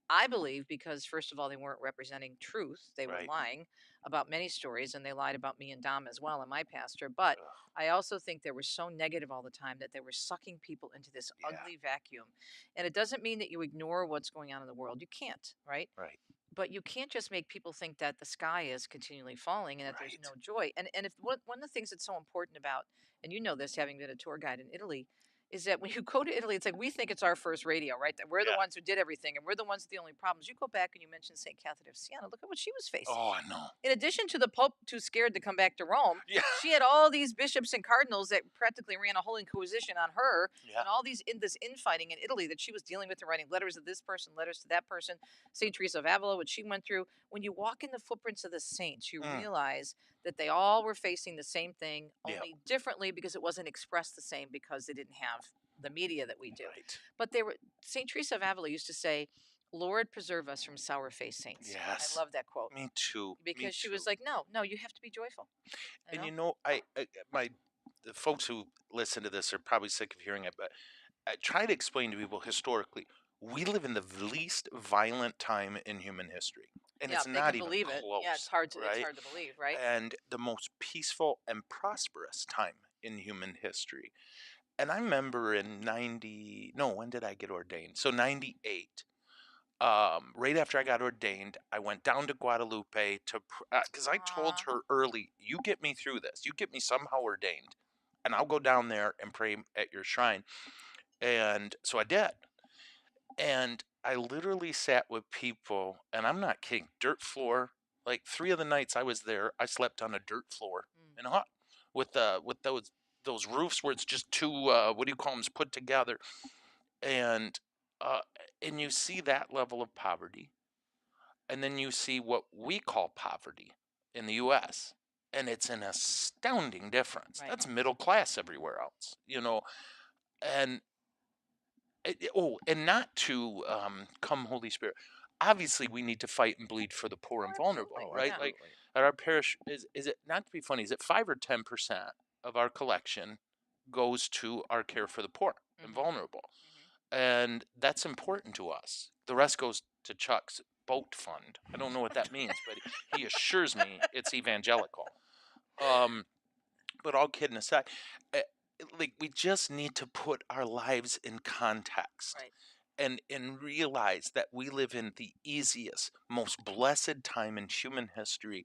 I believe because, first of all, they weren't representing truth. They were Right. lying about many stories, and they lied about me and Dom as well, and my pastor. But Ugh. I also think they were so negative all the time that they were sucking people into this Yeah. ugly vacuum. And it doesn't mean that you ignore what's going on in the world. You can't, right? Right. But you can't just make people think that the sky is continually falling and that there's no Right. joy. And if one of the things that's so important about, and you know this, having been a tour guide in Italy, is that when you go to Italy, it's like we think it's our first radio, right? That we're the Yeah. ones who did everything, and we're the ones with the only problems. You go back and you mention St. Catherine of Siena. Look at what she was facing. Oh, I know. In addition to the Pope too scared to come back to Rome, Yeah. she had all these bishops and cardinals that practically ran a whole inquisition on her, Yeah. and all these this infighting in Italy that she was dealing with and writing letters to this person, letters to that person. St. Teresa of Avila, what she went through. When you walk in the footprints of the saints, you realize that they all were facing the same thing, Yep. only differently because it wasn't expressed the same because they didn't have the media that we do. Right. But they were St. Teresa of Avila used to say, "Lord, preserve us from sour-faced saints." Yes. I love that quote. Me too. Because she was like, no, you have to be joyful. And the folks who listen to this are probably sick of hearing it, but I try to explain to people historically, we live in the least violent time in human history. And yeah, it's they not can even believe close. it. Yeah, it's hard to right? believe, right? And the most peaceful and prosperous time in human history. And I remember in when did I get ordained? So 98. Right after I got ordained, I went down to Guadalupe because I told her early, you get me through this. You get me somehow ordained, and I'll go down there and pray at your shrine. And so I did. And I literally sat with people, and I'm not kidding, dirt floor. Like 3 of the nights I was there, I slept on a dirt floor in a hut with those roofs where it's just two what do you call them, put together, and uh, and you see that level of poverty, and then you see what we call poverty in the U.S., and it's an astounding difference. Right. That's middle class everywhere else, and and not to come Holy Spirit. Obviously, we need to fight and bleed for the poor and vulnerable, absolutely, right? yeah. Like at our parish, is it not to be funny? Is it 5 or 10% of our collection goes to our care for the poor and vulnerable, and that's important to us. The rest goes to Chuck's boat fund. I don't know what that means, but he assures me it's evangelical. But all kidding aside, like we just need to put our lives in context. Right. And realize that we live in the easiest, most blessed time in human history.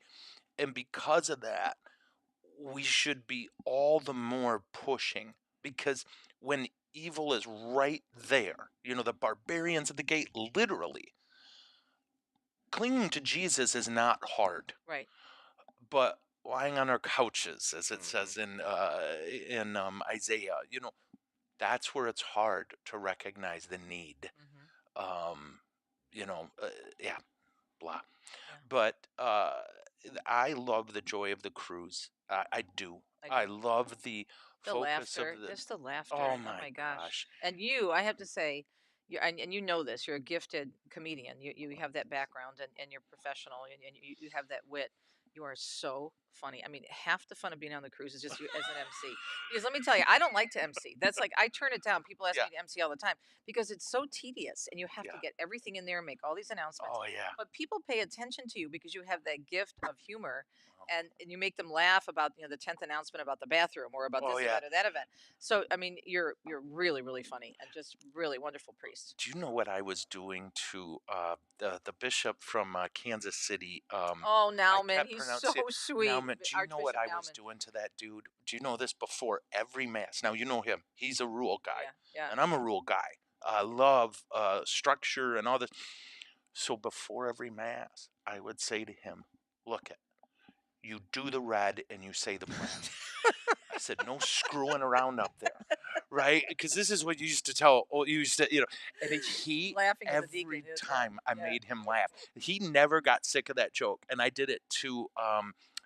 And because of that, we should be all the more pushing, because when evil is right there, the barbarians at the gate, literally, clinging to Jesus is not hard. Right. But lying on our couches, as it says in Isaiah, that's where it's hard to recognize the need. Yeah, blah. Yeah. But I love the joy of the cruise. I do. I love the focus laughter, of the. just the laughter. Oh my my gosh! gosh! And I have to say, and you know this. You're a gifted comedian. You have that background, and you're professional, and you have that wit. You are so funny. I mean, half the fun of being on the cruise is just you as an MC. Because let me tell you, I don't like to MC. That's like I turn it down. People ask Yeah. me to MC all the time because it's so tedious, and you have to Yeah. get everything in there and make all these announcements. Oh yeah. But people pay attention to you because you have that gift of humor, and you make them laugh about the 10th announcement about the bathroom or about Oh, this yeah. event or that event. So I mean, you're really really funny and just really wonderful priest. Do you know what I was doing to the bishop from Kansas City? Oh, I Nauman, kept he's pronouncing so it sweet. Nauman. Do you know what Archbishop I was Nauman. doing to that dude? Do you know this? Before every mass. Now you know him. He's a rule guy, Yeah, yeah. and I'm a rule guy. I love structure and all this. So before every mass, I would say to him, "Look it, you do the red and you say the black." I said, "No screwing around up there." Right? Because this is what you used to tell. You used to, and he Laughing at the every deacon, time I yeah. made him laugh. He never got sick of that joke, and I did it to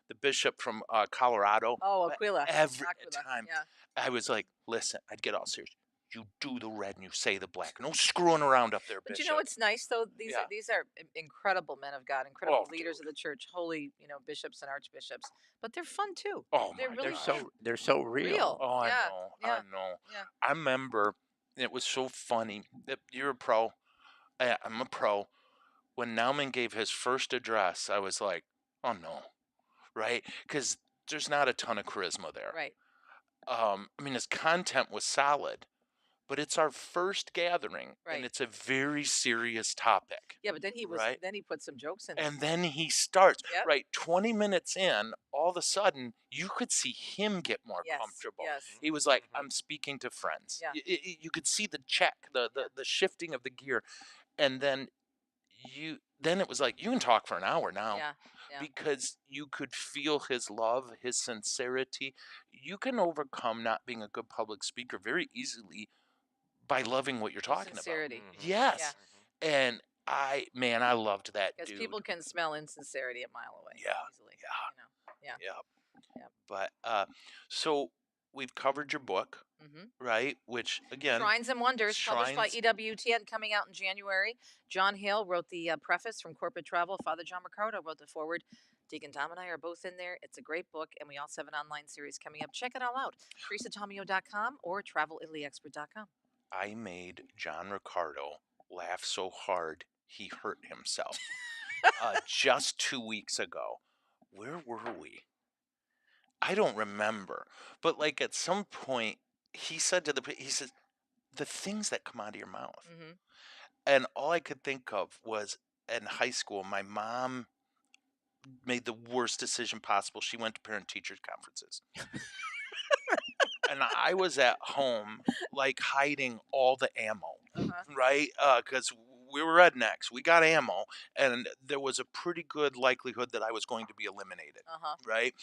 the bishop from Colorado. Oh, Aquila. Every Aquila, time yeah. I was like, "Listen," I'd get all serious. You do the red and you say the black. No screwing around up there, But bishop. you know what's nice though? These are incredible men of God, incredible leaders of the church, holy bishops and archbishops. But they're fun too. Oh they're my really gosh. They're so real. Oh, I Yeah, know. yeah, I know. yeah. I remember it was so funny. You're a pro. I'm a pro. when Nauman gave his first address, I was like, oh no, right? Because there's not a ton of charisma there. Right. I mean, his content was solid, but it's our first gathering, Right. and it's a very serious topic. Yeah, but then he was right? then he put some jokes in. And then he starts, Yep. right, 20 minutes in, all of a sudden, you could see him get more Yes, comfortable. yes. He was like, I'm speaking to friends. Yeah. You could see the check, the shifting of the gear. And then it was like, you can talk for an hour now. Yeah. Yeah. Because you could feel his love, his sincerity. You can overcome not being a good public speaker very easily by loving what you're talking Sincerity. about. Yes. Yeah. And I loved that Because dude. people can smell insincerity a mile away. Yeah. Easily. Yeah. Yeah. Yep. But so we've covered your book, right? Which again, Shrines and Wonders, published by EWTN, coming out in January. John Hale wrote the preface from Corporate Travel. Father John Ricardo wrote the foreword. Deacon Dom and I are both in there. It's a great book, and we also have an online series coming up. Check it all out. TeresaTomeo.com or TravelItalyExpert.com. I made John Ricardo laugh so hard he hurt himself. Just 2 weeks ago. Where were we? I don't remember. But like at some point, he said he says, the things that come out of your mouth. And all I could think of was in high school, my mom made the worst decision possible. She went to parent-teachers conferences. And I was at home, like hiding all the ammo, right? Because we were rednecks. We got ammo, and there was a pretty good likelihood that I was going to be eliminated, right?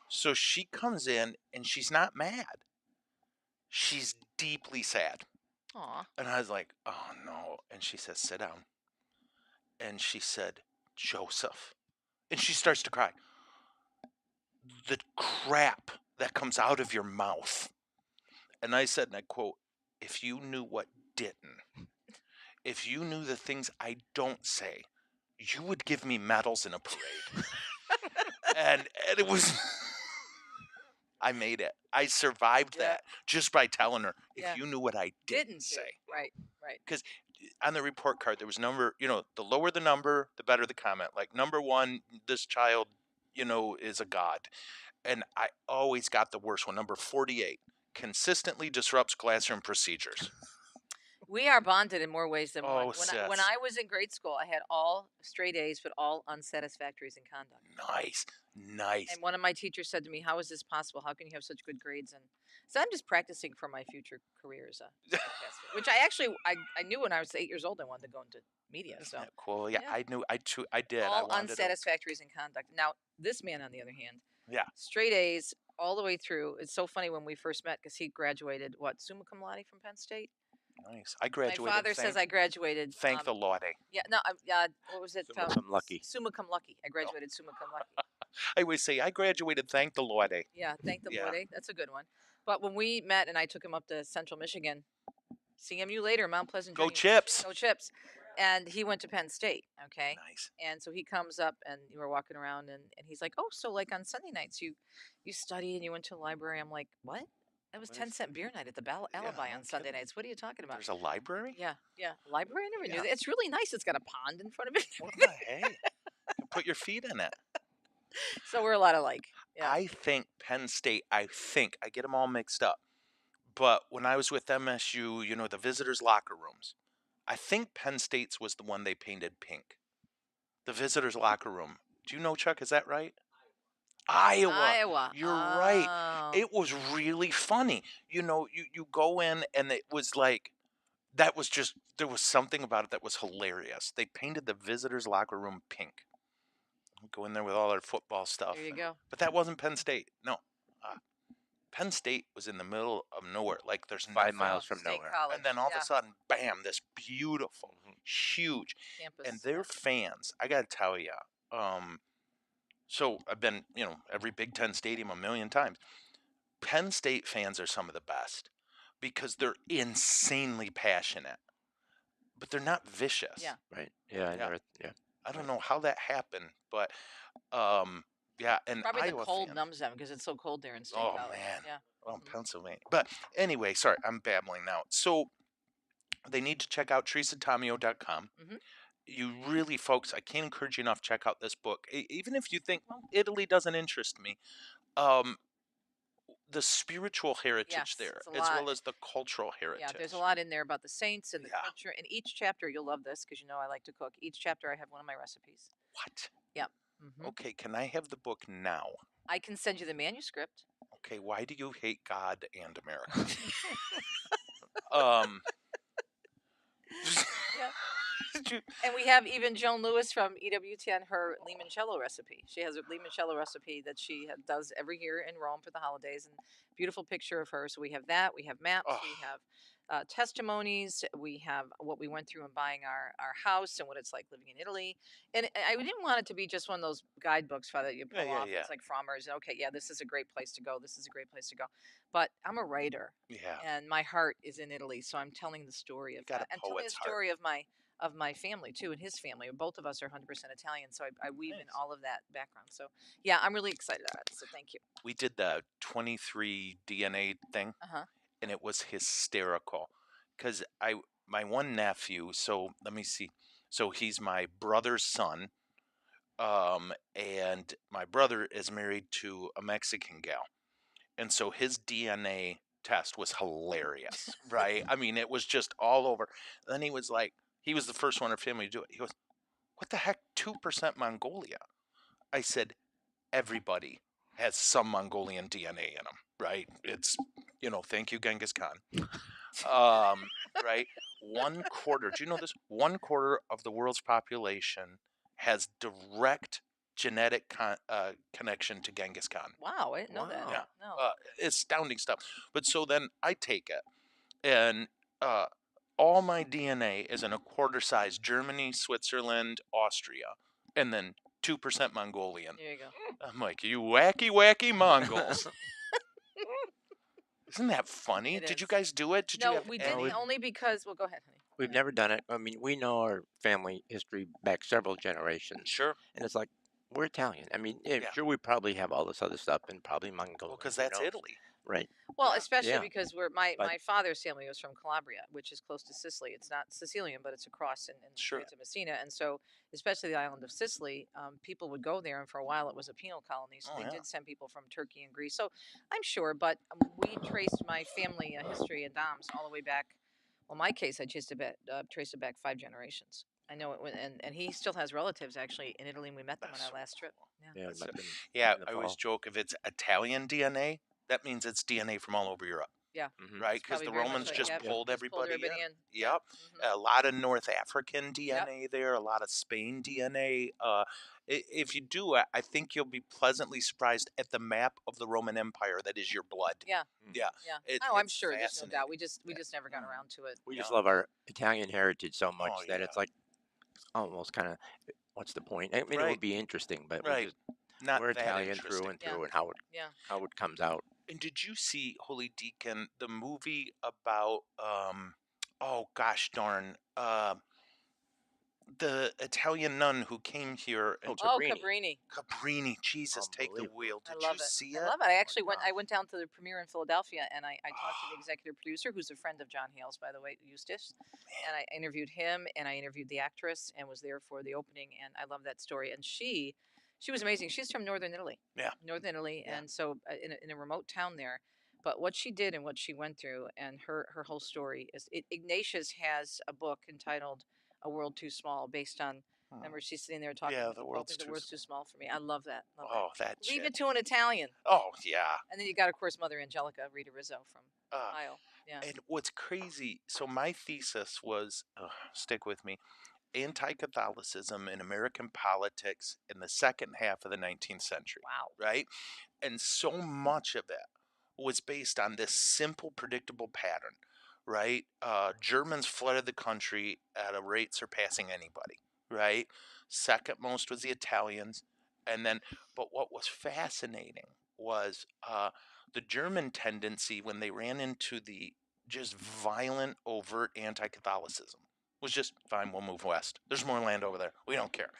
So she comes in, and she's not mad. She's deeply sad. Aww. And I was like, oh, no. And she says, sit down. And she said, Joseph. And she starts to cry. The crap that comes out of your mouth. And I said, and I quote, if you knew what didn't, if you knew the things I don't say, you would give me medals in a parade. and it was, I made it. I survived that just by telling her, if you knew what I didn't say. Right. Because on the report card, there was number, the lower the number, the better the comment. Like number 1, this child, is a god. And I always got the worst one. Number 48, consistently disrupts classroom procedures. We are bonded in more ways than one. Sis. When I was in grade school, I had all straight A's, but all unsatisfactories in conduct. Nice. And one of my teachers said to me, how is this possible? How can you have such good grades? And so I'm just practicing for my future career as a podcaster, which I knew when I was 8 years old I wanted to go into media. Isn't that cool? Yeah, I knew. I did. All unsatisfactories in conduct. Now, this man, on the other hand, straight A's all the way through. It's so funny when we first met because he graduated, summa cum laude from Penn State? Nice. I graduated. My father says I graduated. Thank the Lord. Yeah, no, what was it? Summa cum lucky. Summa cum lucky. I graduated summa cum lucky. I always say I graduated. Thank the Lord. Yeah, thank the Lord. That's a good one. But when we met and I took him up to Central Michigan, CMU later, Mount Pleasant. Go Chips. Go Chips. And he went to Penn State, okay? Nice. And so he comes up and we were walking around and he's like, oh, so like on Sunday nights you study and you went to the library. I'm like, what? That was 10-cent beer night at the Alibi on Sunday nights. What are you talking about? There's a library? Yeah. Library? I never knew that. It's really nice. It's got a pond in front of it. Well, hey, put your feet in it. So we're a lot alike. Yeah. I think Penn State, I get them all mixed up. But when I was with MSU, the visitors' locker rooms, I think Penn State's was the one they painted pink. The visitors' locker room. Do you know, Chuck? Is that right? Iowa. You're right. It was really funny. You go in and it was like, there was something about it that was hilarious. They painted the visitors' locker room pink. Go in there with all their football stuff. There you go. But that wasn't Penn State. No. Penn State was in the middle of nowhere. Like there's 5 miles from nowhere. College. And then all of a sudden, bam, this beautiful, huge campus. And their fans, I got to tell you, so I've been, every Big Ten stadium a million times. Penn State fans are some of the best because they're insanely passionate, but they're not vicious. Yeah. Right. Yeah. I don't know how that happened, but and probably Iowa the cold fans, numbs them because it's so cold there in State Oh College. man. Yeah. Well, Pennsylvania. But anyway, sorry, I'm babbling now. So they need to check out TeresaTomeo.com. you really, folks, I can't encourage you enough. Check out this book. Even if you think, well, Italy doesn't interest me, um, the spiritual heritage Yes, there, it's a as lot. well as the cultural Yeah, there's a heritage. lot in there about the saints and the Yeah. culture. In each chapter, you'll love this because you know I like to cook. Each chapter, I have one of my recipes. What? Yep. Hmm. Okay, can I have the book now? I can send you the manuscript. Okay, why do you hate God and America? Um, Yeah. did you- And we have even Joan Lewis from EWTN, her limoncello recipe. She has a limoncello recipe that she does every year in Rome for the holidays, and beautiful picture of her. So we have that. We have maps. oh, We have testimonies. We have what we went through in buying our house and what it's like living in Italy. And I didn't want it to be just one of those guidebooks, Father, that you yeah, pull yeah, off. yeah, It's like Frommer's. Okay, yeah, this is a great place to go. This is a great place to go. But I'm a writer, yeah. and my heart is in Italy, so I'm telling the story You of got that, a and telling the poet's heart. story of my family too, and his family. Both of us are 100% Italian, so I weave in Nice. all of that background. So yeah, I'm really excited about it. So thank you. We did the 23 DNA thing, Uh-huh. and it was hysterical because my one nephew. So let me see. So he's my brother's son, and my brother is married to a Mexican gal, and so his DNA test was hilarious, right? I mean, it was just all over. Then he was like, he was the first one in our family to do it. He goes, "What the heck? 2% Mongolia?" I said, "Everybody has some Mongolian DNA in them, right? It's, thank you, Genghis Khan." Right? 1/4. Do you know this? 1/4 of the world's population has direct genetic connection to Genghis Khan. Wow, I didn't know that. Yeah, No. astounding stuff. But so then I take it, and uh, all my DNA is in a quarter size: Germany, Switzerland, Austria, and then 2% Mongolian. There you go. I'm like, you wacky, wacky Mongols. Isn't that funny? It Did you is. guys do it? Did you No, have we No, didn't any? only because. Well, go ahead, honey. We've never done it. I mean, we know our family history back several generations, Sure. and it's like we're Italian. I mean, yeah, Yeah. sure, we probably have all this other stuff and probably Well, Mongolian. because who that's knows? Italy. Right. Well, Yeah. especially Yeah. because But my father's family was from Calabria, which is close to Sicily. It's not Sicilian, but it's across in the Sure. Straits of Messina, and so especially the island of Sicily, people would go there, and for a while it was a penal colony. So Oh, they yeah. did send people from Turkey and Greece. So I'm sure, but we traced my family history and Dom's all the way back. Well, in my case, I traced it back 5 generations. I know it, and he still has relatives actually in Italy, and we met them on That's our so last trip. cool. Yeah. yeah, That's so, met them yeah, in the I always fall. joke if it's Italian DNA, that means it's DNA from all over Europe, Yeah. Hmm. right? It's Because probably the very much Romans like just yep, pulled just pulled everybody everybody in. in. Yep. Hmm. A lot of North African Yep. DNA there, a lot of Spain DNA. If you do, I think you'll be pleasantly surprised at the map of the Roman Empire that is your blood. Yeah. Yeah. Yeah. It, Oh, I'm it's sure. There's no doubt. fascinating. We just never got around to it. We Yeah. just love our Italian heritage so Oh, much that yeah. it's like almost kind of what's the point? I mean, it Right. would be interesting, but Right. Not we're that Italian through interesting. and Yeah. through, and Yeah. how it comes out. And did you see, Holy Deacon, the movie about oh gosh darn, the Italian nun who came here Oh, and Oh, Cabrini. Cabrini. Cabrini, Jesus, take the Unbelievable. wheel. I Did love you it. see I it? love it. I actually gosh. I went down to the premiere in Philadelphia, and I talked to the executive producer, who's a friend of John Hale's, by the way, Eustace, and I interviewed him, and I interviewed the actress, and was there for the opening, and I love that story. And she was amazing. She's from Northern Italy. Yeah. Northern Italy, Yeah. and so in a remote town there. But what she did and what she went through, and her whole story is. Ignatius has a book entitled "A World Too Small," based on. Remember, she's sitting there talking Yeah, with the the Pope. world's The too world's too small. small for me. I love that. Love Oh, that. that Leave shit. it to an Italian. Oh, yeah. And then you got, of course, Mother Angelica, Rita Rizzo from Uh, Ohio. Yeah. and what's crazy, so my thesis was, stick with me, anti-Catholicism in American politics in the second half of the 19th century. Wow. Right? And so much of it was based on this simple, predictable pattern, right? Germans flooded the country at a rate surpassing anybody, right? Second most was the Italians. And then, but what was fascinating was the German tendency when they ran into the just violent, overt anti Catholicism was just fine, we'll move west. There's more land over there. We don't care,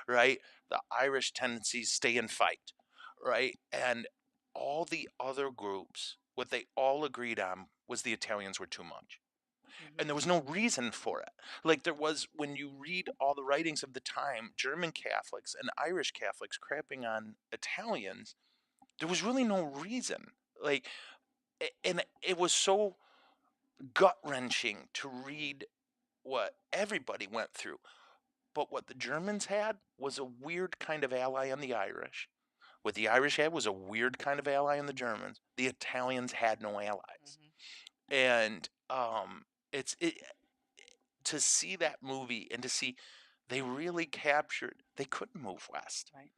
right? The Irish tendencies stay and fight, right? And all the other groups, what they all agreed on was the Italians were too much. And there was no reason for it. Like there was when you read all the writings of the time, German Catholics and Irish Catholics crapping on Italians, there was really no reason. Like, and it was so gut-wrenching to read what everybody went through. But what the Germans had was a weird kind of ally on the Irish. What the Irish had was a weird kind of ally on the Germans. The Italians had no allies. And it's to see that movie and to see they really captured, they couldn't move west. Right.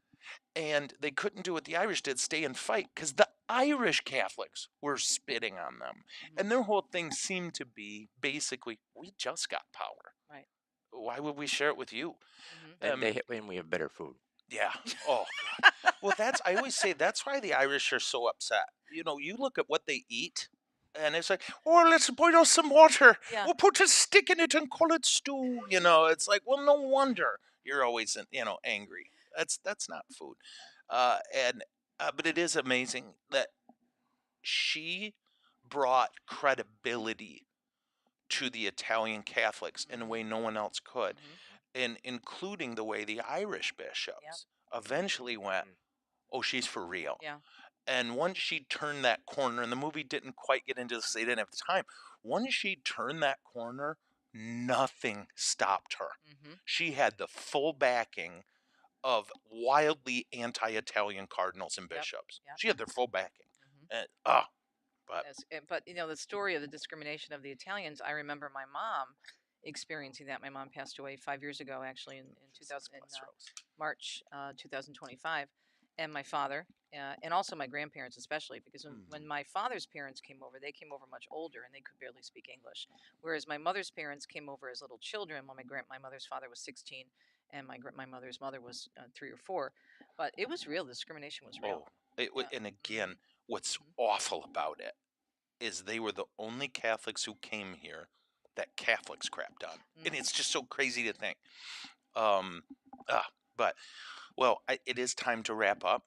And they couldn't do what the Irish did, stay and fight, because the Irish Catholics were spitting on them. And their whole thing seemed to be basically, we just got power. Right. Why would we share it with you? And we have better food. Yeah. Oh, God. Well, I always say that's why the Irish are so upset. You know, you look at what they eat, and it's like, oh, let's boil some water. Yeah. We'll put a stick in it and call it stew. You know, it's like, well, no wonder you're always, angry. That's not food. But it is amazing that she brought credibility to the Italian Catholics in a way no one else could, and including the way the Irish bishops eventually went, oh, she's for real. Yeah. And once she turned that corner, and the movie didn't quite get into this, they didn't have the time. Once she turned that corner, nothing stopped her. She had the full backing of wildly anti-Italian cardinals and bishops. Yep. She had their full backing. But the story of the discrimination of the Italians, I remember my mom experiencing that. My mom passed away 5 years ago, actually, in March 2025. And my father, and also my grandparents especially, because when my father's parents came over, they came over much older and they could barely speak English. Whereas my mother's parents came over as little children when my mother's father was 16 and my mother's mother was 3 or 4. But it was real. The discrimination was real. And again, what's awful about it is they were the only Catholics who came here that Catholics crapped on. And it's just so crazy to think. But it is time to wrap up.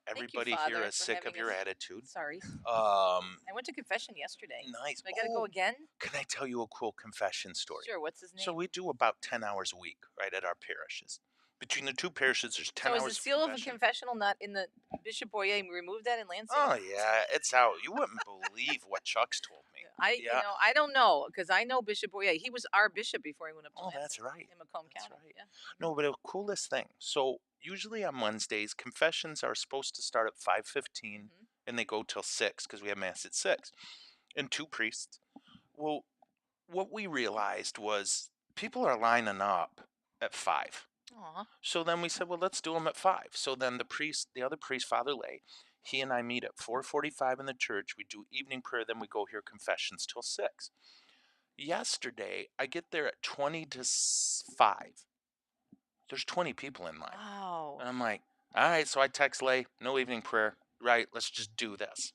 Everybody you, here Father, is sick of your attitude. Sorry. I went to confession yesterday. Nice. So I got to go again? Can I tell you a cool confession story? Sure. What's his name? So we do about 10 hours a week, right, at our parishes. Between the two parishes, there's 10 hours. So is the seal of a confessional not in the Bishop Boyer? We removed that in Lansing? Oh, yeah, it's out. You wouldn't believe what Chuck's told me. I don't know, because I know Bishop Boyer. He was our bishop before he went up to Lansing. That's right. In Macomb County. Right. Yeah. No, but the coolest thing. So usually on Wednesdays, confessions are supposed to start at 5:15, and they go till 6 because we have mass at 6, and 2 priests. Well, what we realized was people are lining up at 5. Aww. So then we said, well, let's do them at 5. So then the other priest, Father Lay, he and I meet at 4:45 in the church. We do evening prayer, then we go hear confessions till 6. Yesterday, I get there at 20 to 5. There's 20 people in line. Wow. And I'm like, all right. So I text Lay, no evening prayer. Right, let's just do this.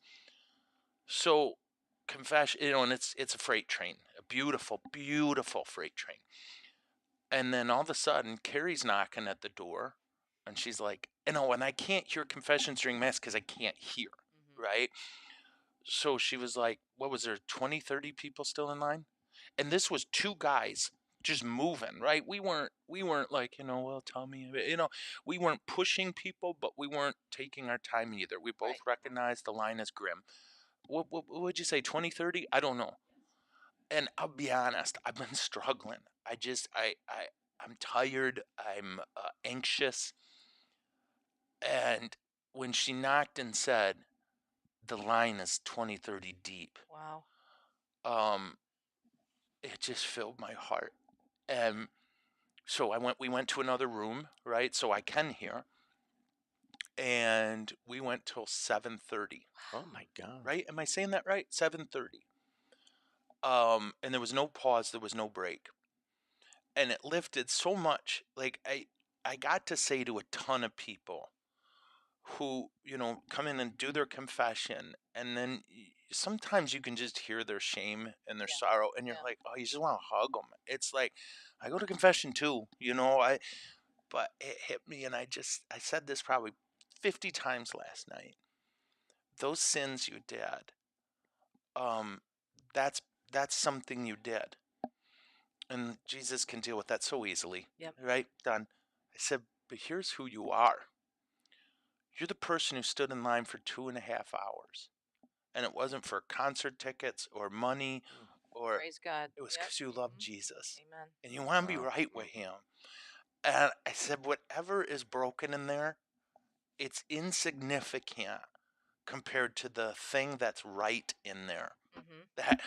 So confession, and it's a freight train, a beautiful, beautiful freight train. And then all of a sudden, Carrie's knocking at the door, and she's like, and I can't hear confessions during Mass because I can't hear, right? So she was like, what was there, 20, 30 people still in line? And this was 2 guys just moving, right? We weren't like, well, tell me, we weren't pushing people, but we weren't taking our time either. We both recognized the line is grim. What would you say, 20, 30? I don't know. And I'll be honest, I've been struggling. I'm tired. I'm anxious. And when she knocked and said, the line is 20, 30 deep. Wow. It just filled my heart. And so we went to another room, right? So I can hear. And we went till 7:30. Oh my God. Right? Am I saying that right? 7:30. And there was no pause, there was no break. And it lifted so much. Like I got to say to a ton of people who, come in and do their confession, and then sometimes you can just hear their shame and their sorrow, and you're like, oh, you just want to hug them. It's like, I go to confession too, but it hit me, and I said this probably 50 times last night. Those sins you did, that's something you did. And Jesus can deal with that so easily. Yep. Right? Done. I said, but here's who you are. You're the person who stood in line for 2.5 hours. And it wasn't for concert tickets or money or Praise God. it was because you love Jesus. Amen. And you want to be right with him. And I said, whatever is broken in there, it's insignificant compared to the thing that's right in there. That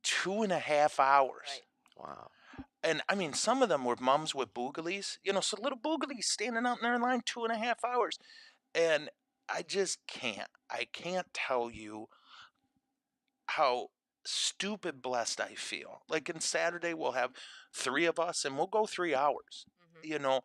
2.5 hours. Right. Wow. And I mean, some of them were mums with booglies, so little booglies standing out in their line 2.5 hours. And I just can't. I can't tell you how stupid blessed I feel. Like on Saturday, we'll have 3 of us and we'll go 3 hours, and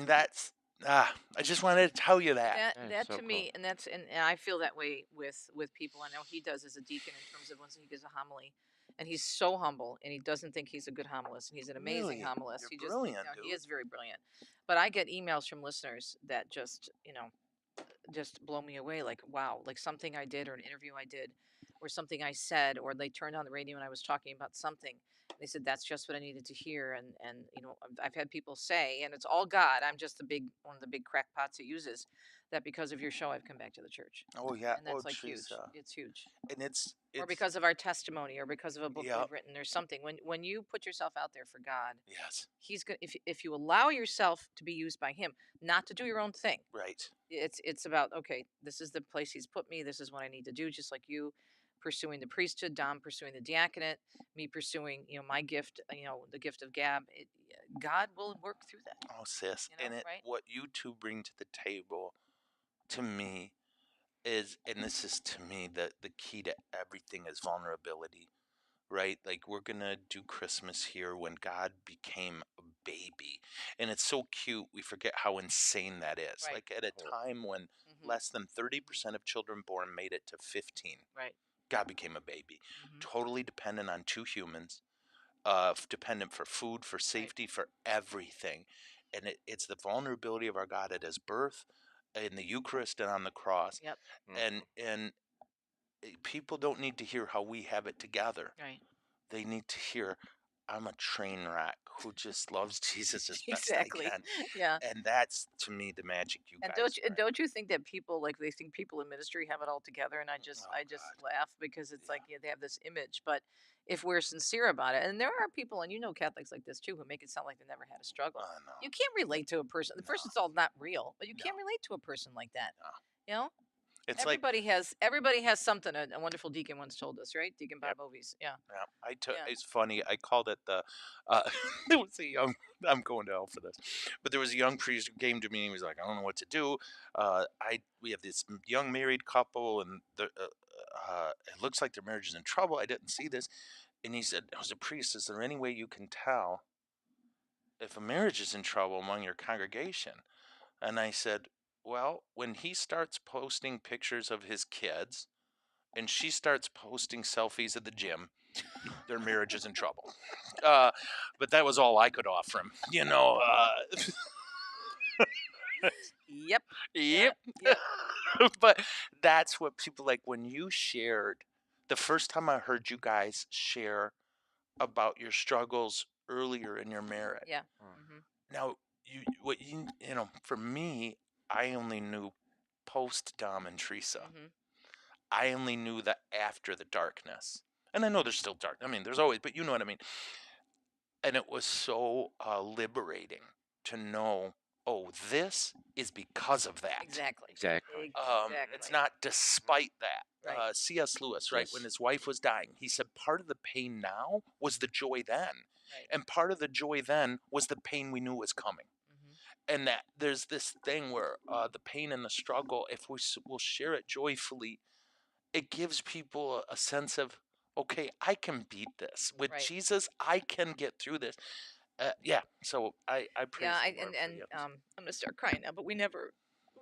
that's, I just wanted to tell you that. That so to me, cool. and I feel that way with people. I know he does as a deacon in terms of when he gives a homily, and he's so humble, and he doesn't think he's a good homilist, and he's an amazing Really? homilist. You're He brilliant, he dude. is very brilliant. But I get emails from listeners that just blow me away. Like, wow, like something I did or an interview I did or something I said, or they turned on the radio and I was talking about something. They said, that's just what I needed to hear. And I've had people say, and it's all God. I'm just one of the big crackpots who uses that because of your show, I've come back to the church. Oh, yeah. And that's Oh, like huge. Teresa. It's huge. And it's Or because of our testimony or because of a book Yep. we've written or something. When you put yourself out there for God, yes, he's going to, if you allow yourself to be used by him, not to do your own thing. right. It's about, okay, this is the place he's put me, this is what I need to do, just like you pursuing the priesthood, Dom pursuing the diaconate, me pursuing my gift, the gift of gab. God will work through that. Oh, sis. And right? what you two bring to the table to me is, and this is to me the key to everything, is vulnerability. Right? Like, we're gonna do Christmas here when God became a baby. And it's so cute, we forget how insane that is. Right. Like, at a time when less than 30% of children born made it to 15. Right. God became a baby. Totally dependent on 2 humans, dependent for food, for safety, for everything. And it's the vulnerability of our God at his birth, in the Eucharist, and on the cross. Yep. And people don't need to hear how we have it together. Right. They need to hear, I'm a train wreck who just loves Jesus as best Exactly. I can. Yeah. And that's, to me, the magic you And guys bring. don't you think that people, like, they think people in ministry have it all together? And I just laugh because it's like, they have this image. But if we're sincere about it, and there are people, and Catholics like this too, who make it sound like they never had a struggle. No. You can't relate to a person. First, it's all not real, but you can't relate to a person like that. No. It's everybody has something. A wonderful deacon once told us, right? Deacon Bob Ovies. Yeah. It's funny. I called it the. There was a young. I'm going to hell for this, but there was a young priest who came to me and he was like, I don't know what to do. We have this young married couple and it looks like their marriage is in trouble. I didn't see this, and he said, as a priest, is there any way you can tell if a marriage is in trouble among your congregation? And I said, well, when he starts posting pictures of his kids and she starts posting selfies at the gym, their marriage is in trouble. But that was all I could offer him, Yep. Yep. But that's what people like when you shared. The first time I heard you guys share about your struggles earlier in your marriage. Yeah. Now, for me, I only knew post Dom and Teresa. I only knew the after the darkness. And I know there's still dark. I mean, there's always, but you know what I mean. And it was so liberating to know, oh, this is because of that. Exactly. It's not despite that. Right. C.S. Lewis, right, when his wife was dying, he said part of the pain now was the joy then. Right. And part of the joy then was the pain we knew was coming. And that there's this thing where the pain and the struggle, if we will share it joyfully, it gives people a sense of, okay, I can beat this. With Jesus, I can get through this. So I praise the Lord for you. I'm gonna start crying now, but we never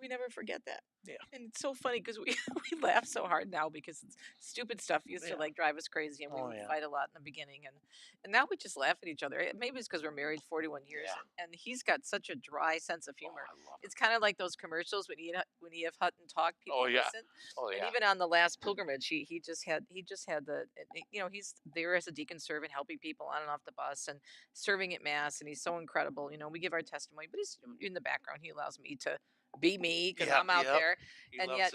We never forget that. Yeah. And it's so funny because we laugh so hard now because it's stupid stuff used to like drive us crazy, and we would fight a lot in the beginning, and now we just laugh at each other. Maybe it's because we're married 41 years, and he's got such a dry sense of humor. It's kind of like those commercials when E.F. Hutton talk, people listen. And even on the last pilgrimage, he just had the he's there as a deacon servant, helping people on and off the bus and serving at mass, and he's so incredible. We give our testimony, but he's in the background. He allows me to be me because I'm out there, and yet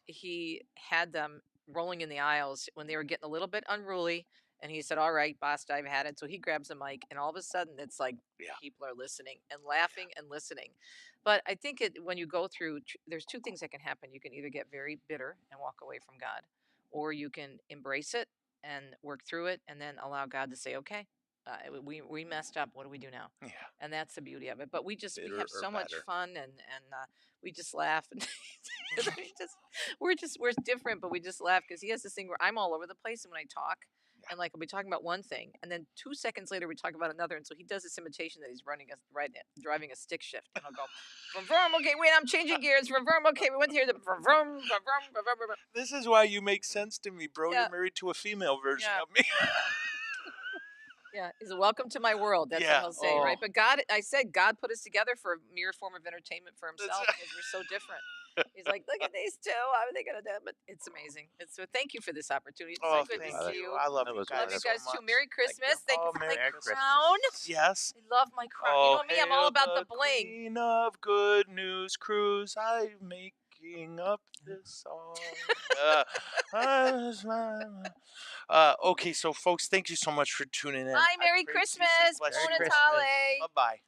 he had them rolling in the aisles when they were getting a little bit unruly, and he said, "All right, boss, I've had it." So he grabs a mic, and all of a sudden it's like people are listening and laughing and listening. But I think when you go through, there's two things that can happen. You can either get very bitter and walk away from God, or you can embrace it and work through it, and then allow God to say, "Okay, we messed up. What do we do now?" Yeah. And that's the beauty of it. But we have so much fun, and we just laugh, and we're different, but we just laugh because he has this thing where I'm all over the place, and when I talk, and like I'll be talking about one thing, and then 2 seconds later we talk about another, and so he does this imitation that he's driving a stick shift, and I'll go, "Vroom, vroom, okay, wait, I'm changing gears. Vroom, vroom, okay, we went here. Vroom, vroom, vroom, vroom, vroom, vroom." This is why you make sense to me, bro. You're married to a female version of me. Yeah, he's a welcome to my world. That's what he'll say, right? But God put us together for a mere form of entertainment for himself because we're so different. He's like, "Look at these two. How are they going to do it?" But it's amazing. So thank you for this opportunity. It's so good to see you. I love you guys. Love you guys too. Merry Christmas. Thank you for my Merry Christmas. crown. Yes. I love my crown. You know me, I'm all about the bling. Queen of Good News Cruise, I'm making up this song. Okay, so folks, thank you so much for tuning in. Bye, Merry Christmas. Buon Natale. Bye-bye.